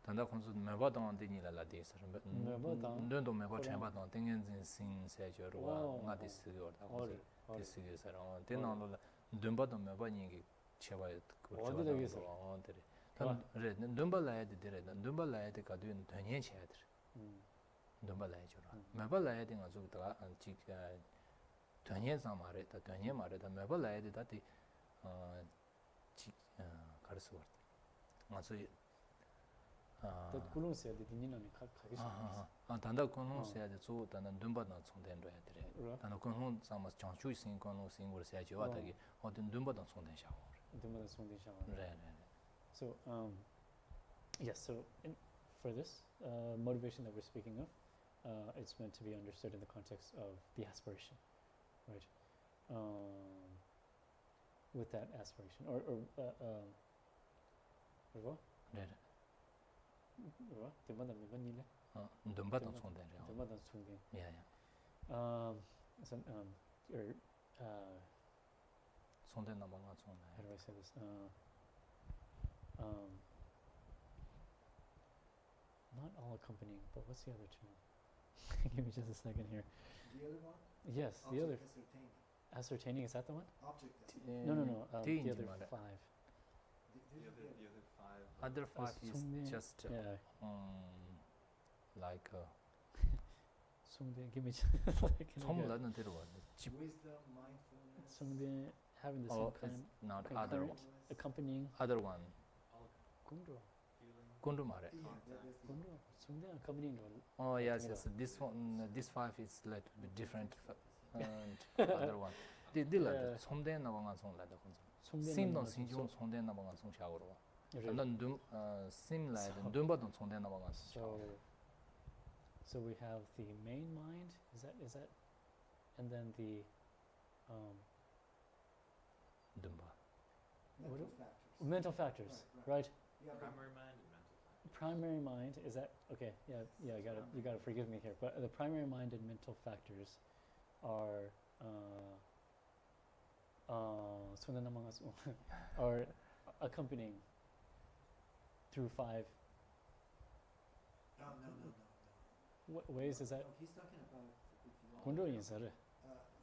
tanda konzu meba dang de ni la de sar Meba dang. ndo meba chemba dang tengen zen sin se jo ro nga de se yo da 어디 되게 사람 대나로 덤바도 매번이 제가 어디다 계서? 어들이 단 덤발라야 되더래 덤발라야 돼 가도는 돈이 쳐야 돼 덤발라야 줘라 매발라야 되는 거 저기다가 지가 돈이 상말에 다 돈이 말에다 매발라야 돼 다티 지 가르쳐 버 맞아 또 굴롱스야 돼. 니는 가기 싫어. 단다 건홍스야 돼. 저 단다 덤바나 총된 거야 돼. 단다 건홍 상마 장추 신 건홍 신고 세야 줘 왔다기 어떤 덤바나 총된 샤워. 덤바나 송대 샤워. 네. So yes, so for this motivation that we're speaking of, it's meant to be understood in the context of the aspiration, right? With that aspiration, or what? 네. What? 덤바나 매번이래. 덤바나 총된 거. 덤바나 송대. 예. So or 총된 나방아 총나. how do I say this? Not all accompanying, but what's the other two? Give me just a second here. The other one? Yes, the other Ascertaining. ascertaining, is that the one? Object ascertaining. No. The T other 인지 5. Other five is 총대. just Yeah. like 송대, give me just a second. 총라는 대로 와. Wisdom, mindfulness. 송대 having the same Oh, kind it's not concurrent. other one. accompanying. Other one. 군도. 곤두 말해. Yeah, that's the 군도. 송대 accompanying. Oh yes. This one, this five is like different. Other one. Dilla Yeah. 손대 나방아 손라다 혼자. 송대. 심동 신중 손대 나방아 손샤고로. 난 심라이든 둠바동 손대 나방아 손. So we have the main mind. Is that, and then the 둠바. mental mental factors. factors, Right. right? Yeah, but Primary mind, is that okay? Yeah. You gotta forgive me here, but the primary mind and mental factors are are accompanying through 5 no. ways. Is that No, he's talking about if you want. 군도 인사를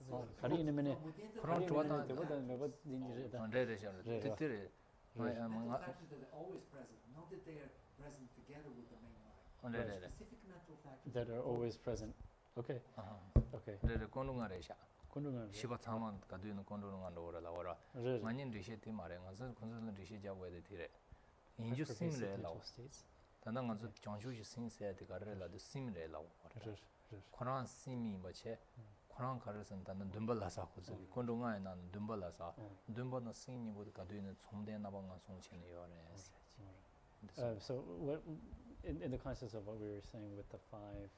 So 가리 있는 면에 within the 그런 좋아하다. 몇 인지다. 레레죠. 네. 그때를 mental factors that are always present, not that they are present together with the main mind. 레레. Specific mental factors That are always present. Okay. Okay. 레레 콘둥아레샤. 군도는 시바 참만 가두는 콘둥아로 오라라 오라. 네. 만인 리시티 말에 가서 군선 리시자 왜데 티레. 인주 심레 라오. 단단 가서 정주시 신세야 되가르라도 심레 라오. 코란 심이 뭐체. 코란 가르선 단단 듬발라사 고서 콘둥아에 난 듬발라사. 듬바는 심이 모두 가두는 som대 나방가 송치네 요레. So what in the context of what we were saying with the 5,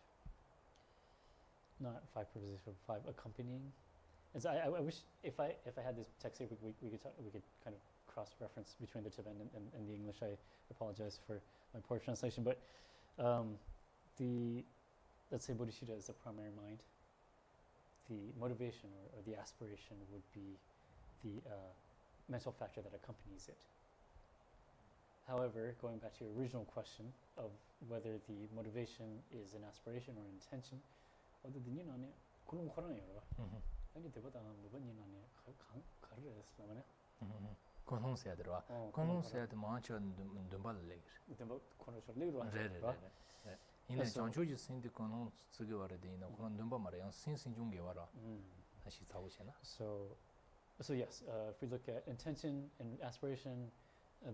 not 5 prepositions, but 5 accompanying. And so I wish if I had this text here, we could kind of cross reference between the Tibetan and the English. I apologize for my poor translation, but let's say bodhicitta is the primary mind. The motivation or the aspiration would be the mental factor that accompanies it. However, going back to your original question of whether the motivation is an aspiration or an intention, whether the nina kulum khorang yoro. 아니 대보다 뭐번 nina 가르레스 라마네. konhong se adra konhong se ad ma cha dumbal le Dumba kono cho le ro. re ine jancho ji sin de konhong tsuge wara de ina kon dumba mara yang sin jung ge wara ashi tsawo chena. So yes, if we look at intention and aspiration,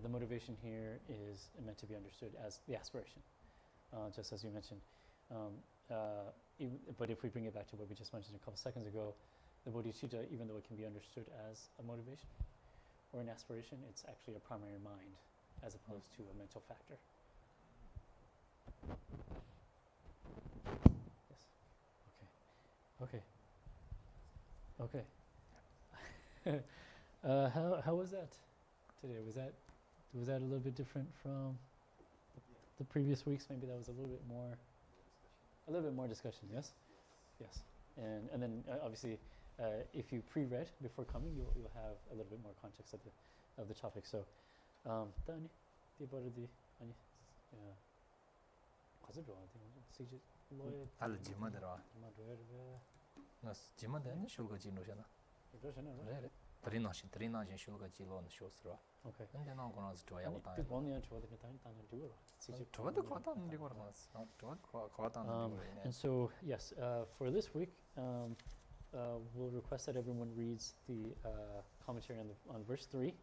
the motivation here is meant to be understood as the aspiration, just as you mentioned. But if we bring it back to what we just mentioned a couple seconds ago, the bodhicitta, even though it can be understood as a motivation or an aspiration, it's actually a primary mind as opposed to a mental factor. Yes. Okay. How was that today? Was that a little bit different from the previous weeks? Maybe that was a little bit more discussion. Yes. And then obviously, if you pre-read before coming, you'll have a little bit more context of the topic. So, Dani, the Ani, al jima dara nas jima da ne shulga jino shana re trina shin shulga jilo na shosra. Okay. And then I'm going to try out time. One year to the time do it. And so yes, for this week, we'll request that everyone reads the commentary on verse 3.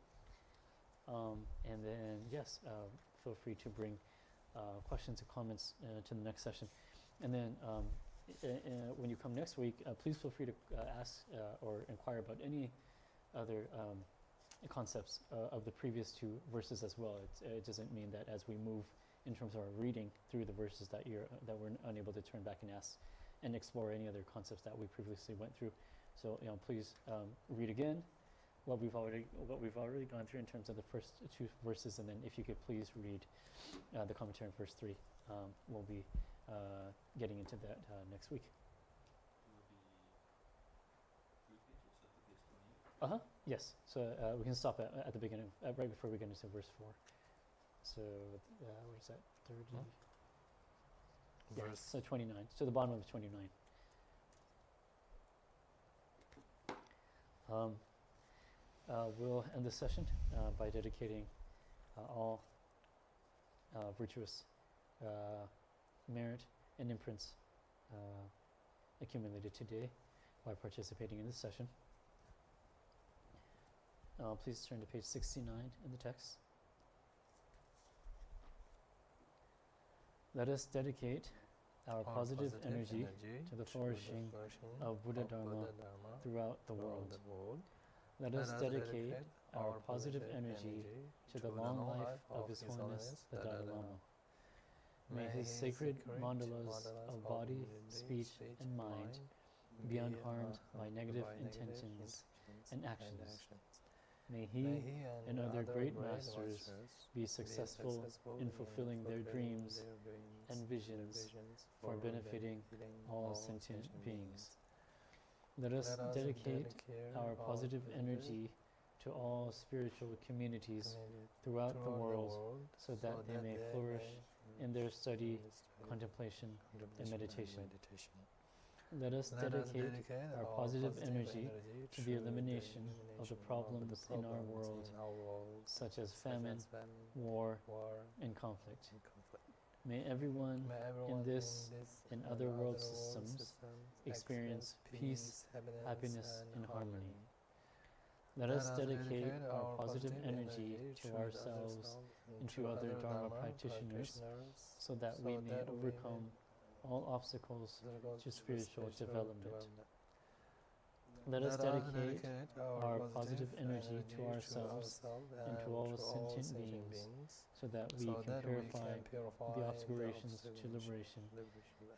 And then yes, feel free to bring questions and comments to the next session. And then when you come next week, please feel free to ask or inquire about any other concepts of the previous two verses as well. It doesn't mean that as we move in terms of our reading through the verses that we're unable to turn back and ask and explore any other concepts that we previously went through. So please read again what we've already gone through in terms of the first two verses, and then if you could please read the commentary on verse 3. We'll be getting into that next week. Yes. So we can stop at the beginning, right before we get into verse 4. So what is that? 30. Yes. So 29. So the bottom of 29. We'll end this session by dedicating all virtuous merit and imprints accumulated today by participating in this session. Please turn to page 69 in the text. Let us dedicate our positive energy to the flourishing of Buddha Dharma throughout the world. Let us dedicate our positive energy to the long life of His Holiness the Dalai Lama. May his sacred mandalas of body, speech, and mind be unharmed by negative intentions and actions. May he and other great masters be successful in fulfilling their dreams and visions for benefiting all sentient beings. Let us dedicate our positive energy to all spiritual communities throughout the world so that they may flourish in their study, contemplation, and meditation. Let us dedicate our positive energy to the elimination of the problems in our world, such as famine, war, and conflict. May everyone in this and other world systems experience peace, happiness, and harmony. Let us dedicate our positive energy to ourselves and to other Dharma practitioners so that we may overcome all obstacles to spiritual development. Let us dedicate our positive energy to ourselves and to all sentient beings so that we can purify the obscurations to liberation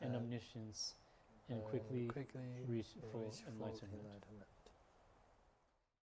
and omniscience and quickly reach full enlightenment.